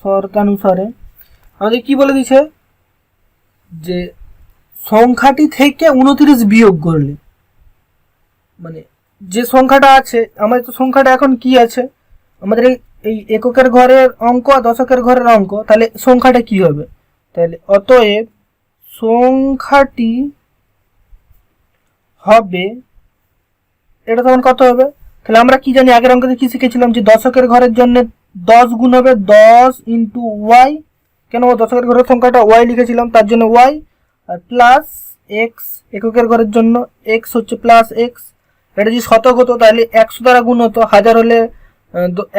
A: শর্তানুসারে আমাদের কি বলে দিছে যে সংখ্যাটি থেকে 29 বিয়োগ করলে, মানে যে সংখ্যাটা আছে আমাদের, তো সংখ্যাটা এখন কি আছে আমাদের এই এককের ঘরের অঙ্ক আর দশকের ঘরের অঙ্ক, তাহলে সংখ্যাটা কি হবে? তাহলে অতএব সংখ্যাটি হবে, এটা তখন কত হবে? তাহলে আমরা কি জানি, আগের অঙ্কে কি শিখেছিলাম যে দশকের ঘরের জন্য 10 গুণ হবে 10 ইন্টু ওয়াই। কেন দশকের ঘরের সংখ্যাটা ওয়াই লিখেছিলাম, তার জন্য ওয়াই, আর প্লাস এক্স এককের ঘরের জন্য এক্স হচ্ছে প্লাস এক্স। এটা যদি শতক হতো তাহলে 100 দ্বারা গুণ হতো, হাজার হলে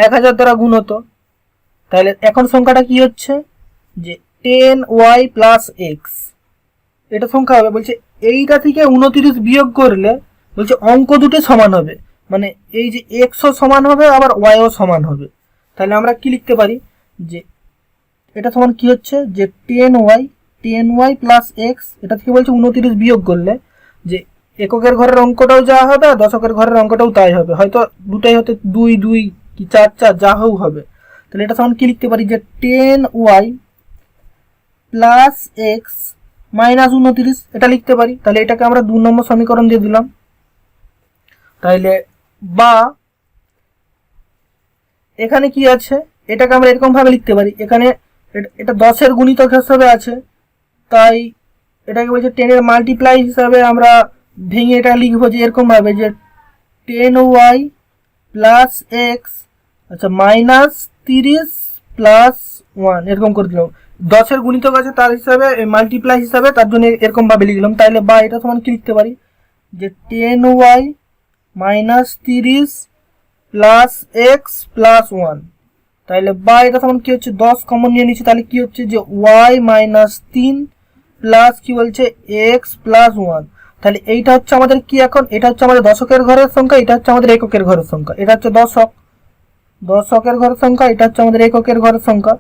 A: 1000 দ্বারা গুণ হতো। তাহলে এখন সংখ্যাটা কি হচ্ছে যে 10y প্লাস এক্স, এটা সংখ্যা হবে। বলছে এইটা থেকে 29 বিয়োগ করলে বলছে অঙ্ক দুটো সমান হবে, মানে এই যে এক্সও সমান হবে আবার ওয়াইও সমান হবে। তাহলে আমরা কি লিখতে পারি যে এটা সমান কি হচ্ছে যে 10y প্লাস এক্স, এটা থেকে বলছে 29 বিয়োগ করলে যে এককের ঘরের অঙ্কটাও যা হবে আর দশকের ঘরের অঙ্কটাও তাই হবে, হয়তো দুটাই হতে 2 2 কি 4 4 যা হোক হবে। তাহলে এটা সমান কি লিখতে পারি যে 10y প্লাস এক্স মাইনাস 29, এটা লিখতে পারি। তাহলে এটাকে আমরা 2 নম্বর সমীকরণ দিয়ে দিলাম। তাইলে বা এখানে কি আছে, এটাকে আমরা এরকম ভাবে লিখতে পারি, এখানে এটা 10 এর গুণিতক হিসাবে আছে, তাই এটাকে বলছে 10 এর মাল্টিপ্লাই হিসাবে আমরা ভেঙে এটা লিখবো যে এরকম ভাবে যে 10y প্লাস এক্স আচ্ছা মাইনাস 30 প্লাস 1 এরকম করে দিলাম। 10 এর গুণিতক আছে তার হিসাবে মাল্টিপ্লাই হিসাবে, তার জন্য এরকম ভাবে লিখলাম। তাইলে বা এটা সমান কি লিখতে পারি যে 10y minus 30 plus x plus 1। তাহলে বা এটা সমান কি হচ্ছে 10 কমন নিয়ে নিচ্ছি, তাহলে কি হচ্ছে যে y মাইনাস 3 প্লাস কি বলছে এক্স প্লাস 1। তাহলে এইটা হচ্ছে আমাদের কি, এখন এটা হচ্ছে আমাদের দশকের ঘরের সংখ্যা, এটা হচ্ছে আমাদের এককের ঘরের সংখ্যা। এটা হচ্ছে দশকের ঘরের সংখ্যা, এটা হচ্ছে আমাদের এককের ঘরের সংখ্যা।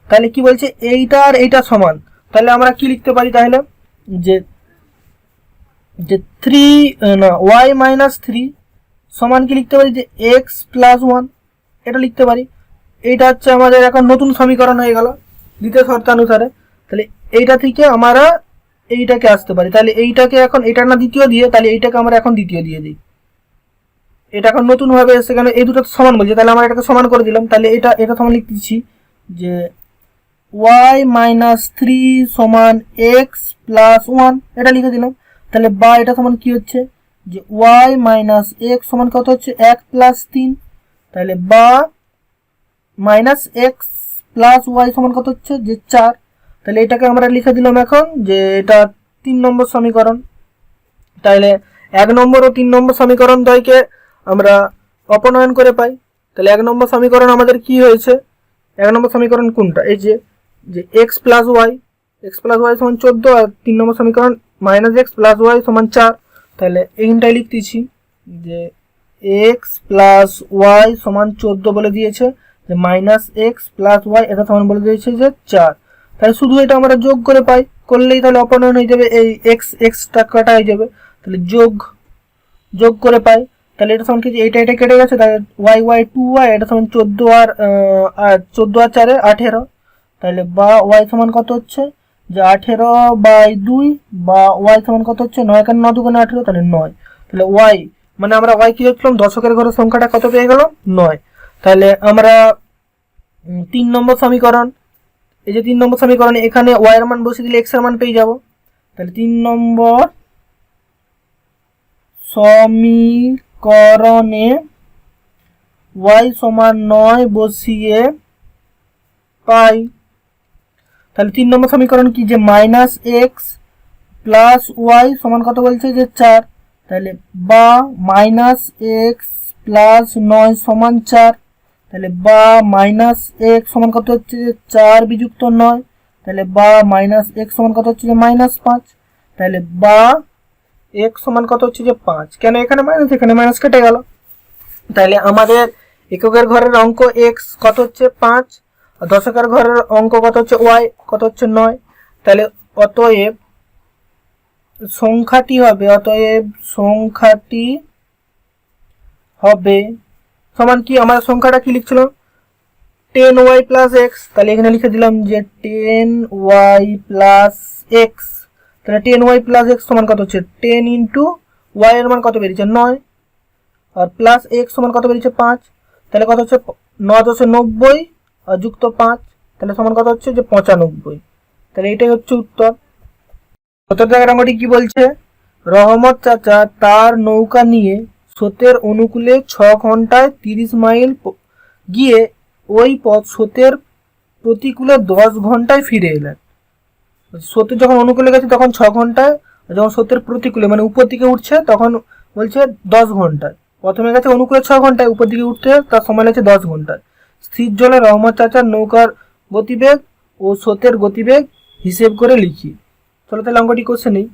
A: তাহলে কি বলছে এইটা আর এইটা সমান, তাহলে আমরা কি লিখতে পারি তাহলে যে যে 3 না y মাইনাস 3 সমান কি লিখতে পারি যে এক্স প্লাস 1, এটা লিখতে পারি। এইটা হচ্ছে আমাদের এখন নতুন সমীকরণ হয়ে গেল দ্বিতীয় শর্তানুসারে। তাহলে এইটা থেকে আমরা এইটাকে আসতে পারি, তাহলে এইটাকে এখন এটা না দ্বিতীয় দিয়ে, তাহলে এইটাকে আমরা এখন দ্বিতীয় দিয়ে দিই। এটা এখন নতুন ভাবে এসে কেন এই দুটো সমান বলছে, তাহলে আমরা এটাকে সমান করে দিলাম। তাহলে এটা সমান লিখতেছি যে y মাইনাস 3 সমান এক্স প্লাস 1, এটা লিখে দিলাম। তাহলে বা এটা সমান কি হচ্ছে যে y মাইনাস এক্স সমান কত হচ্ছে 1 প্লাস 3। তাহলে বা মাইনাস এক্স প্লাস ওয়াই সমান কত হচ্ছে যে 4। তাহলে এটাকে আমরা লিখে দিলাম এখন যে এটা 3 নম্বর সমীকরণ। তাহলে 1 নম্বর ও 3 নম্বর সমীকরণ দ্বয়কে আমরা অপনয়ন করে পাই। তাহলে 1 নম্বর সমীকরণ আমাদের কি হয়েছে, 1 নম্বর সমীকরণ কোনটা, এই যে এক্স প্লাস ওয়াই সমান 14, আর 3 নম্বর সমীকরণ মাইনাস এক্স প্লাস ওয়াই সমান 4। তাহলে এইটাই লিখতেছি যে এক্স প্লাস ওয়াই সমান 14 বলে দিয়েছে, যে মাইনাস এক্স প্লাস ওয়াই এটা সমান বলে দিয়েছে যে 4। তাহলে শুধু এটা আমরা যোগ করে পাই, করলেই তাহলে অপনয়ন হয়ে যাবে, এই এক্স টাকাটা হয়ে যাবে। তাহলে যোগ করে পাই, তাহলে এটা সমান কি এইটা কেটে গেছে, তাহলে y 2y এটা সমান 14 আর 4 18। তাহলে বা y সমান কত হচ্ছে যে 18/2, বা y সমান কত হচ্ছে 9 কেন 9 2 18, তাহলে 9। তাহলে y মানে আমরা y কি হচ্ছিলাম দশকের ঘরের সংখ্যাটা কত পেয়ে গেল 9। তাহলে আমরা 3 নম্বর সমীকরণ, এই যে 3 নম্বর সমীকরণে এখানে y এর মান বসিয়ে দিলে x এর মান পেয়ে যাব। তাহলে 3 নম্বর সমীকরণে y সমান 9 বসিয়ে পাই। তাহলে 3 নম্বর সমীকরণ কি যে মাইনাস এক্স প্লাস ওয়াই সমান কত বলছে যে 4। তাহলে বা মাইনাস এক্স প্লাস 9 সমান 4। তাহলে বা মাইনাস এক্স সমান কত হচ্ছে যে 4 বিযুক্ত 9। তাহলে বা মাইনাস এক্স সমান কত হচ্ছে যে -5, তাহলে বা এক্স সমান কত হচ্ছে যে 5। কেন এখানে মাইনাস এখানে মাইনাস কেটে গেল। তাহলে আমাদের এককের ঘরের অঙ্ক এক্স কত হচ্ছে 5, আর দশকের ঘরের অঙ্ক কত হচ্ছে ওয়াই কত হচ্ছে 9। তাহলে অতএব সংখ্যাটি হবে সমান কি, আমাদের সংখ্যাটা কি লিখছিল 10y প্লাস এক্স, তাহলে এখানে লিখে দিলাম যে 10y প্লাস এক্স। তাহলে 10y প্লাস এক্স সমান কত হচ্ছে 10 ইন্টু ওয়াই এর মান কত বেরিয়েছে 9, আর প্লাস এক্স সমান কত বেরিয়েছে 5। তাহলে কত হচ্ছে 9 10 90 আর যুক্ত 5, তাহলে সমান কত হচ্ছে যে 95। তাহলে এটাই হচ্ছে উত্তর। 17 অঙ্কটি কি বলছে, রহমত চাচা তার নৌকা নিয়ে স্রোতের অনুকূলে 6 ঘন্টায় 30 মাইল গিয়ে ওই পথ স্রোতের প্রতিকূলে 10 ঘন্টায় ফিরে এলেন। স্রোতের যখন অনুকূলে গেছে তখন 6 ঘন্টায়, যখন স্রোতের প্রতিকূলে মানে উপর দিকে উঠছে তখন বলছে 10 ঘন্টায়। প্রথমে গেছে অনুকূলে 6 ঘন্টায়, উপর দিকে উঠতে তার সময় লাগছে 10 ঘন্টায়। স্থির জলে রহমত চাচার নৌকার গতিবেগ ও স্রোতের গতিবেগ হিসেব করে লিখি। চলো তাহলে অঙ্কটি করছে নেই।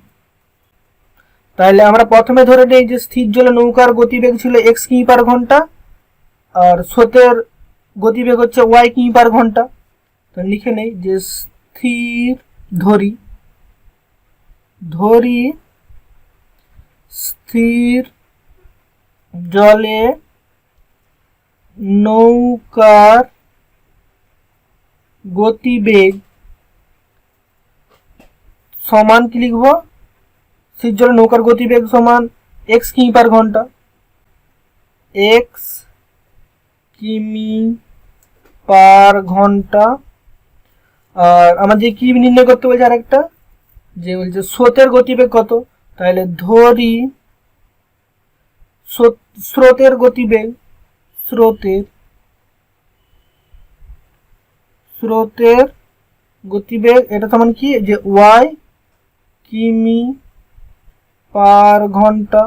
A: তাহলে আমরা প্রথমে ধরে নিই যে স্থির জলে নৌকার গতিবেগ ছিল এক্স কিমি পার ঘন্টা, আর স্রোতের গতিবেগ হচ্ছে ওয়াই কিমি পার ঘন্টা। তো লিখে নেই যে স্থির ধরি স্থির জলে নৌকার গতিবেগ সমান কি লিখবো, স্থির জলে নৌকার গতিবেগ সমান এক্স কিমি পার ঘন্টা, এক্স কিমি পার ঘন্টা। আর আমাদের কি নির্ণয় করতে বলছে আরেকটা, যে বলছে স্রোতের গতিবেগ কত, তাহলে ধরি স্রোতের গতিবেগ এটা সমান কি যে ওয়াই কিমি পার ঘন্টা।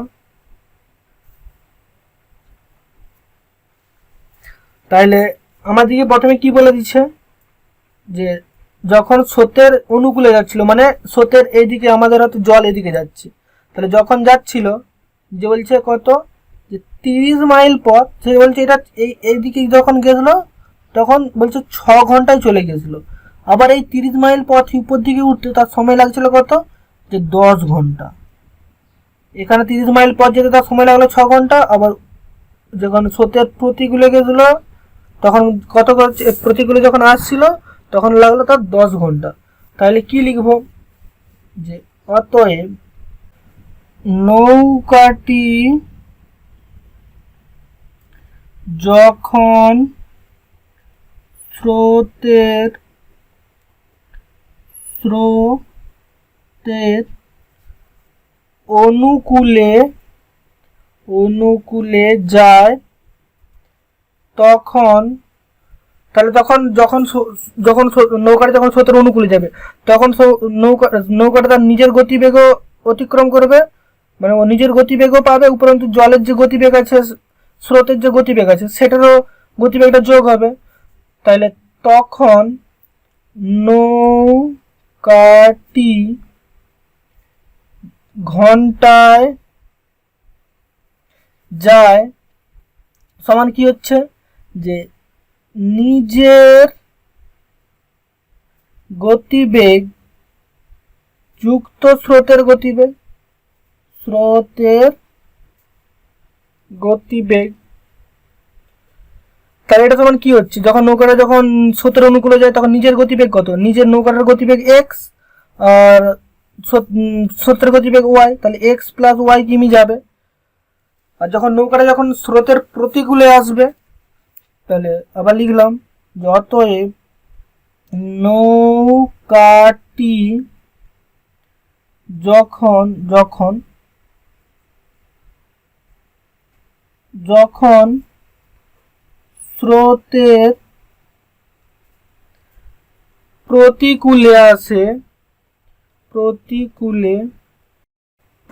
A: তাহলে আমাদেরকে প্রথমে কি বলে দিচ্ছে যে যখন স্রোতের অনুকূলে যাচ্ছিল মানে স্রোতের এইদিকে আমাদের হয়তো জল এদিকে যাচ্ছে, তাহলে যখন যাচ্ছিল যে বলছে কত যে 30 মাইল পথ, সে বলছে এটা এইদিকে যখন গেছিল তখন বলছে 6 ঘন্টায় চলে গেছিল। আবার এই 30 মাইল পথ উপর দিকে উঠতে তার সময় লাগছিল কত যে 10 ঘন্টা। এখানে 30 মাইল পথ যেতে তার সময় লাগলো 6 ঘন্টা, আবার যখন স্রোতের প্রতিকূলে গেছিল তখন কত প্রতিকূলে যখন আসছিল তখন লাগলো তার 10 ঘন্টা। তাহলে কি লিখবো যে অতএব নৌকাটি যখন স্রোতের অনুকূলে যায় তখন, তাহলে তখন যখন নৌকাটা যখন স্রোতের অনুকূলে যাবে তখন নৌকাটা তার নিজের গতিবেগও অতিক্রম করবে, মানে ও নিজের গতিবেগও পাবে, উপরন্তু জলের যে গতিবেগ আছে স্রোতের যে গতিবেগ আছে সেটারও গতিবেগটা যোগ হবে। তাহলে তখন নৌকাটি ঘন্টায় যায় সমান কি হচ্ছে যে নিজের গতিবেগ যুক্ত স্রোতের গতিবেগ। তাহলে এটা সমান কি হচ্ছে, যখন নৌকাটা যখন স্রোতের অনুকূলে যায় তখন নিজের গতিবেগ কত, নিজের নৌকাটার গতিবেগ এক্স আর স্রোতের গতিবেগ ওয়াই, তাহলে এক্স প্লাস ওয়াই কিমি যাবে। আর যখন নৌকাটা যখন স্রোতের প্রতিকূলে আসবে তাহলে আবার লিখলাম যে অতএব নৌকাটি যখন স্রোতের প্রতিকূলে আসে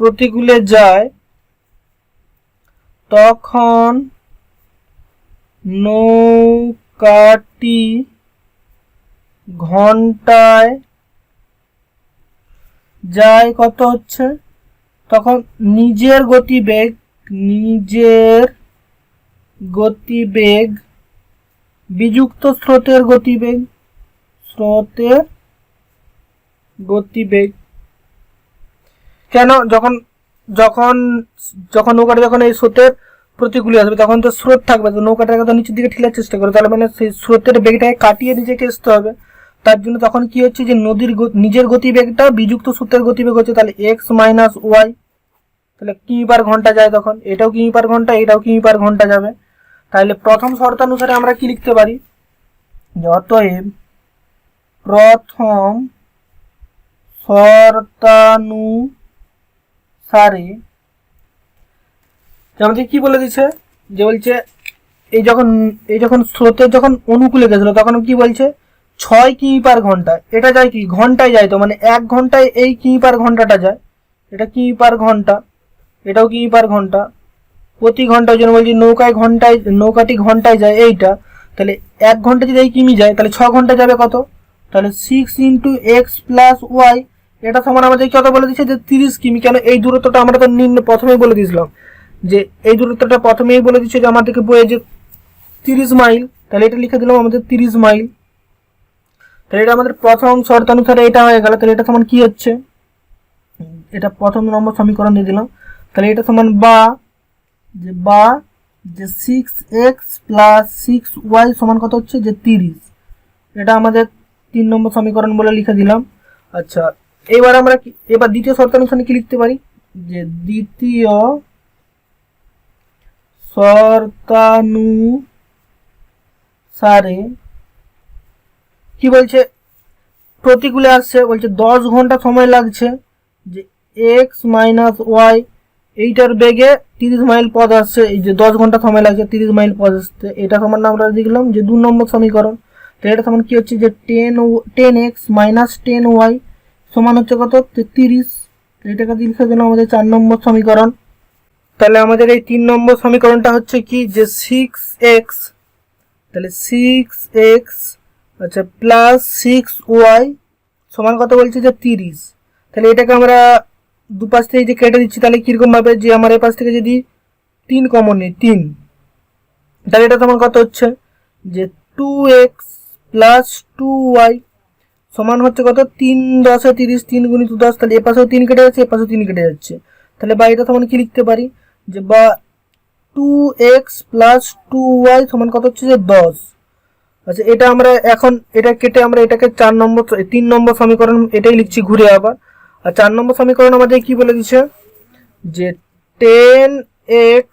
A: প্রতিকূলে যায় তখন নৌকাটি ঘন্টায় যায় কত হচ্ছে, তখন নিজের গতিবেগ বিযুক্ত স্রোতের গতিবেগ কেন, যখন যখন যখন নৌকাটা যখন এই স্রোতের প্রতিকূলে আসবে তখন তো স্রোত থাকবে, তো নৌকাটাকে তো নিচের দিকে ঠেলার চেষ্টা করে, তাহলে মানে সেই স্রোতের বেগটাকে কাটিয়ে নিজেকে আসতে হবে। তার জন্য তখন কি হচ্ছে যে নদীর নিজের গতিবেগটা বিযুক্ত স্রোতের গতিবেগ হচ্ছে, তাহলে এক্স মাইনাস ওয়াই, তাহলে কিমি পার ঘন্টা যায়, তখন এটাও কিমি পার ঘন্টা এটাও কিমি পার ঘন্টা যাবে। তাহলে প্রথম শর্তানুসারে আমরা কি লিখতে পারি, অতএব প্রথম শর্তানুসারে আমাদের কি বলে দিচ্ছে, যে বলছে এই যখন স্রোতের যখন অনুকূলে গেছিল তখন কি বলছে 6 কিমি পার ঘন্টা, এটা যায় কি ঘন্টায় যায়, তো মানে 1 ঘন্টায় এই কিমি পার ঘন্টাটা যায়, এটা কিমি পার ঘন্টা এটাও কিমি পার ঘন্টা, প্রতি ঘন্টার জন্য বলছি নৌকাটি ঘন্টায় যায় এইটা, তাহলে 1 ঘন্টা যদি এই কিমি যায় তাহলে 6 ঘন্টা যাবে কত, তাহলে 6 ইন্টু এক্স প্লাস ওয়াই, এটা সমান আমাদের কত বলে দিচ্ছে যে 30 কিমি। কেন এই দূরত্বটা আমরা তো প্রথমেই বলে দিয়েছিলাম, যে এই দূরত্বটা প্রথমেই বলে দিচ্ছে যে আমাদেরকে বইয়ে যে 30 মাইল, তাহলে এটা লিখে দিলাম আমাদের 30 মাইল। তাহলে এটা আমাদের প্রথম শর্তানুসারে এটা হয়ে গেল, তাহলে এটা সমান কি হচ্ছে, এটা প্রথম নম্বর সমীকরণ দিয়ে দিলাম, তাহলে এটা সমান বা যে 6x প্লাস 6y সমান কত হচ্ছে যে 30, এটা আমাদের 3 নম্বর সমীকরণ বলে লিখে দিলাম। আচ্ছা, এবার দ্বিতীয় শর্তানুসারে কি লিখতে পারি, যে দ্বিতীয় শর্তানুসারে কি বলছে, প্রতিকূলে আসছে, বলছে 10 ঘন্টা সময় লাগছে, যে এক্স মাইনাস ওয়াই এইটার বেগে 30 মাইল পথ আসছে, এই যে 10 ঘন্টা সময় লাগছে 30 মাইল পথ আসতে, এটা সমান আমরা লিখলাম যে 2 নম্বর সমীকরণ। তো এটা সমান কি হচ্ছে যে 10x মাইনাস 10y সমান হচ্ছে কত 30, এটাকে লিখে দিলাম আমাদের 4 নম্বর সমীকরণ। তাহলে আমাদের এই 3 নম্বর সমীকরণটা হচ্ছে কি যে 6x, তাহলে 6x আচ্ছা প্লাস 6y সমান কত বলছে যে 30, তাহলে এটাকে আমরা দুপাশ থেকে যে কেটে দিচ্ছি, তাহলে কিরকম ভাবে, যে আমার এই পাশ থেকে যদি 3 কমন নিই 3, তাহলে এটা সমান কত হচ্ছে যে 2x প্লাস 2y সমান হচ্ছে কত 3 10 30, 3 গুণিত 10, তাহলে এ পাশেও 3 কেটে যাচ্ছে এ পাশেও 3 কেটে যাচ্ছে, তাহলে বা এটা সমান কি লিখতে পারি, যে বা 2x প্লাস 2y সমান কত হচ্ছে যে 10। আচ্ছা, এটা আমরা এখন এটা কেটে আমরা এটাকে 3 নম্বর সমীকরণ এটাই লিখছি ঘুরে আবার। আর 4 নম্বর সমীকরণ আমাদের কি বলে দিচ্ছে, যে 10x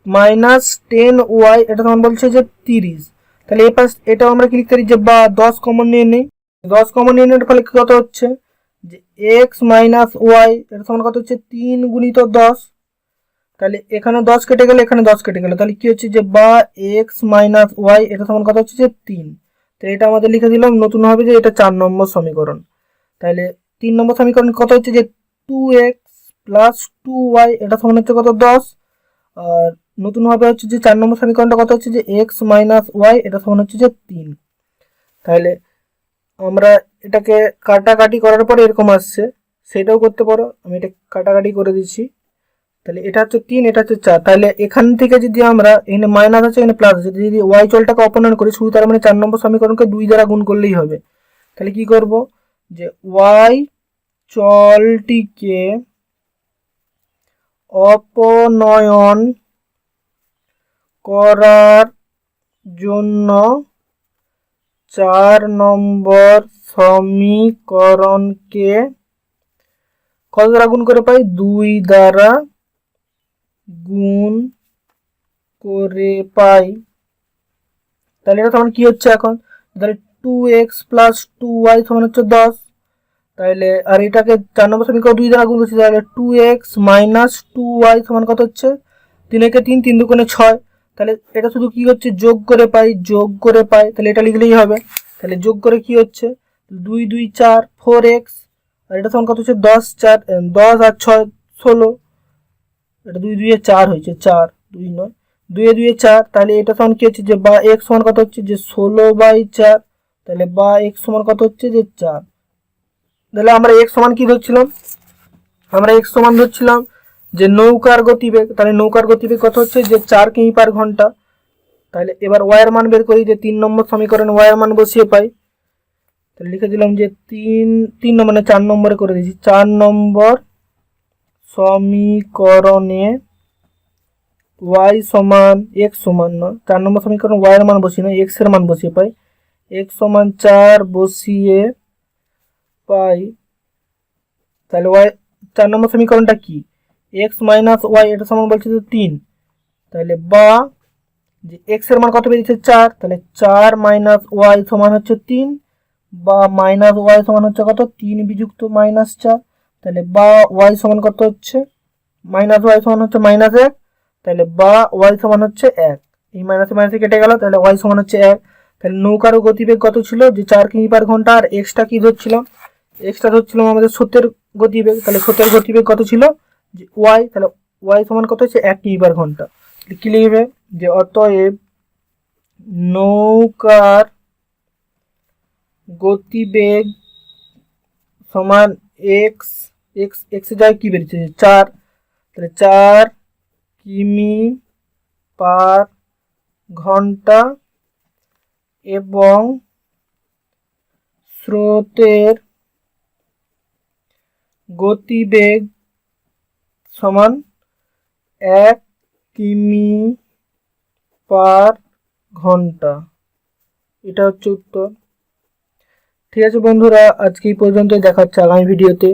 A: মাইনাস 10y এটা সমান বলছে যে 30, তাহলে এই পাশ এটাও আমরা কি লিখতে পারি, যে বা 10 কমন নিয়ে নেই, 10 কমন নিয়ে নেওয়ার ফলে কত হচ্ছে যে x মাইনাস ওয়াই এটা সমান কত হচ্ছে 3 গুণিত 10, তাহলে এখানে 10 কেটে গেল এখানে 10 কেটে গেল, তাহলে কি হচ্ছে যে বা x মাইনাস ওয়াই এটা সমান কত হচ্ছে যে 3, তো এটা আমাদের লিখে দিলাম নতুন হবে যে এটা 4 নম্বর সমীকরণ। তাহলে 3 নম্বর সমীকরণ কত হচ্ছে যে 2x প্লাস 2y এটা সমান হচ্ছে কত 10, আর নতুন হবে হচ্ছে যে 4 নম্বর সমীকরণটা কত হচ্ছে যে x মাইনাস ওয়াই এটা সমান হচ্ছে যে 3। তাহলে আমরা এটাকে কাটাকাটি করার পরে এরকম আসছে, সেটাও করতে পারো, আমি এটা কাটাকাটি করে দিচ্ছি, তাহলে এটা হচ্ছে 3 এটা হচ্ছে 4, তাহলে এখান থেকে যদি আমরা এখানে মাইনাস আছে এখানে প্লাস আছে, যদি ওয়াই চলটাকে অপনয়ন করি শুধু, তার মানে 4 নম্বর সমীকরণকে 2 দ্বারা গুণ করলেই হবে। তাহলে কি করব, যে ওয়াই চলটিকে অপনয়ন করার জন্য 4 নম্বর সমীকরণকে কত দ্বারা গুণ করে পাই, 2 দ্বারা গুণ করে পাই। তাহলে এটা সমান কি হচ্ছে এখন, তাহলে 2x প্লাস 2y সমান হচ্ছে 10, তাহলে আর এটাকে 4 নম্বর সমীকরণ 2 দ্বারা গুণ করছি, তাহলে 2x মাইনাস 2y সমান কত হচ্ছে 3 একে 3 3 দুগুণে 6, তাহলে এটা শুধু কি হচ্ছে যোগ করে পাই, তাহলে এটা লিখলেই হবে। তাহলে যোগ করে কি হচ্ছে 2 2 4 4x, আর এটা সমান কত হচ্ছে 10 আর 6 16, এটা 2 2 4 হয়েছে 4 2 9 2 2 4, তাহলে এটা সমান কি হচ্ছে যে বা x সমান কত হচ্ছে যে 16/4, তাহলে বা এক্স সমান কত হচ্ছে যে 4। তাহলে আমরা এক্স সমান কি ধরছিলাম, আমরা এক্স সমান ধরছিলাম যে নৌকার গতিবেগ, তাহলে নৌকার গতিবেগ কত হচ্ছে যে 4 কিমি পার ঘন্টা। তাহলে এবার ওয়াই এর মান বের করি, যে 3 নম্বর সমীকরণে ওয়াই এর মান বসিয়ে পাই। তাহলে লিখে দিলাম যে 3 নম্বর মানে 4 নম্বরে করে দিয়েছি, 4 নম্বর সমীকরণে ওয়াই সমান এক্স সমান না, 4 নম্বর সমীকরণ ওয়াই এর মান বসিয়ে না এক্স এর মান বসিয়ে পাই। এক্স সমান 4 বসিয়ে পাই। তাহলে ওয়াই 4 নম্বর সমীকরণটা কি, এক্স মাইনাস ওয়াই, এটা সমান বলছে তো 3। তাহলে বা যে এক্স এর মান কত বেরিয়েছে 4, তাহলে 4 মাইনাস ওয়াই সমান হচ্ছে 3, বা মাইনাস ওয়াই সমান হচ্ছে কত 3 বিযুক্ত মাইনাস 4। তাহলে বা ওয়াই সমান কত হচ্ছে, মাইনাস ওয়াই সমান হচ্ছে -1, তাহলে বা ওয়াই সমান হচ্ছে 1। এই মাইনাসে মাইনাসে কেটে গেল, তাহলে ওয়াই সমান হচ্ছে 1। তাহলে নৌকার গতিবেগ কত ছিল যে 4 কিমি পার ঘন্টা, আর এক্সটা কি ধরছিলাম, এক্সটা ধরছিলাম আমাদের স্রোতের গতিবেগ। তাহলে স্রোতের গতিবেগ কত ছিল যে ওয়াই, তাহলে ওয়াই সমান কত হচ্ছে 1 কিমি পার ঘন্টা। কি লিখবে যে অতএব নৌকার গতিবেগ সমান এক্স, এক্স এক্স যায় কি বেরিয়েছে 4, তাহলে 4 কিমি পার ঘন্টা, এবং স্রোতের গতিবেগ সমান 1 কিমি পার ঘন্টা। এটা হচ্ছে উত্তর। ঠিক আছে বন্ধুরা, আজকে এই পর্যন্ত, দেখা হচ্ছে আগামী ভিডিওতে।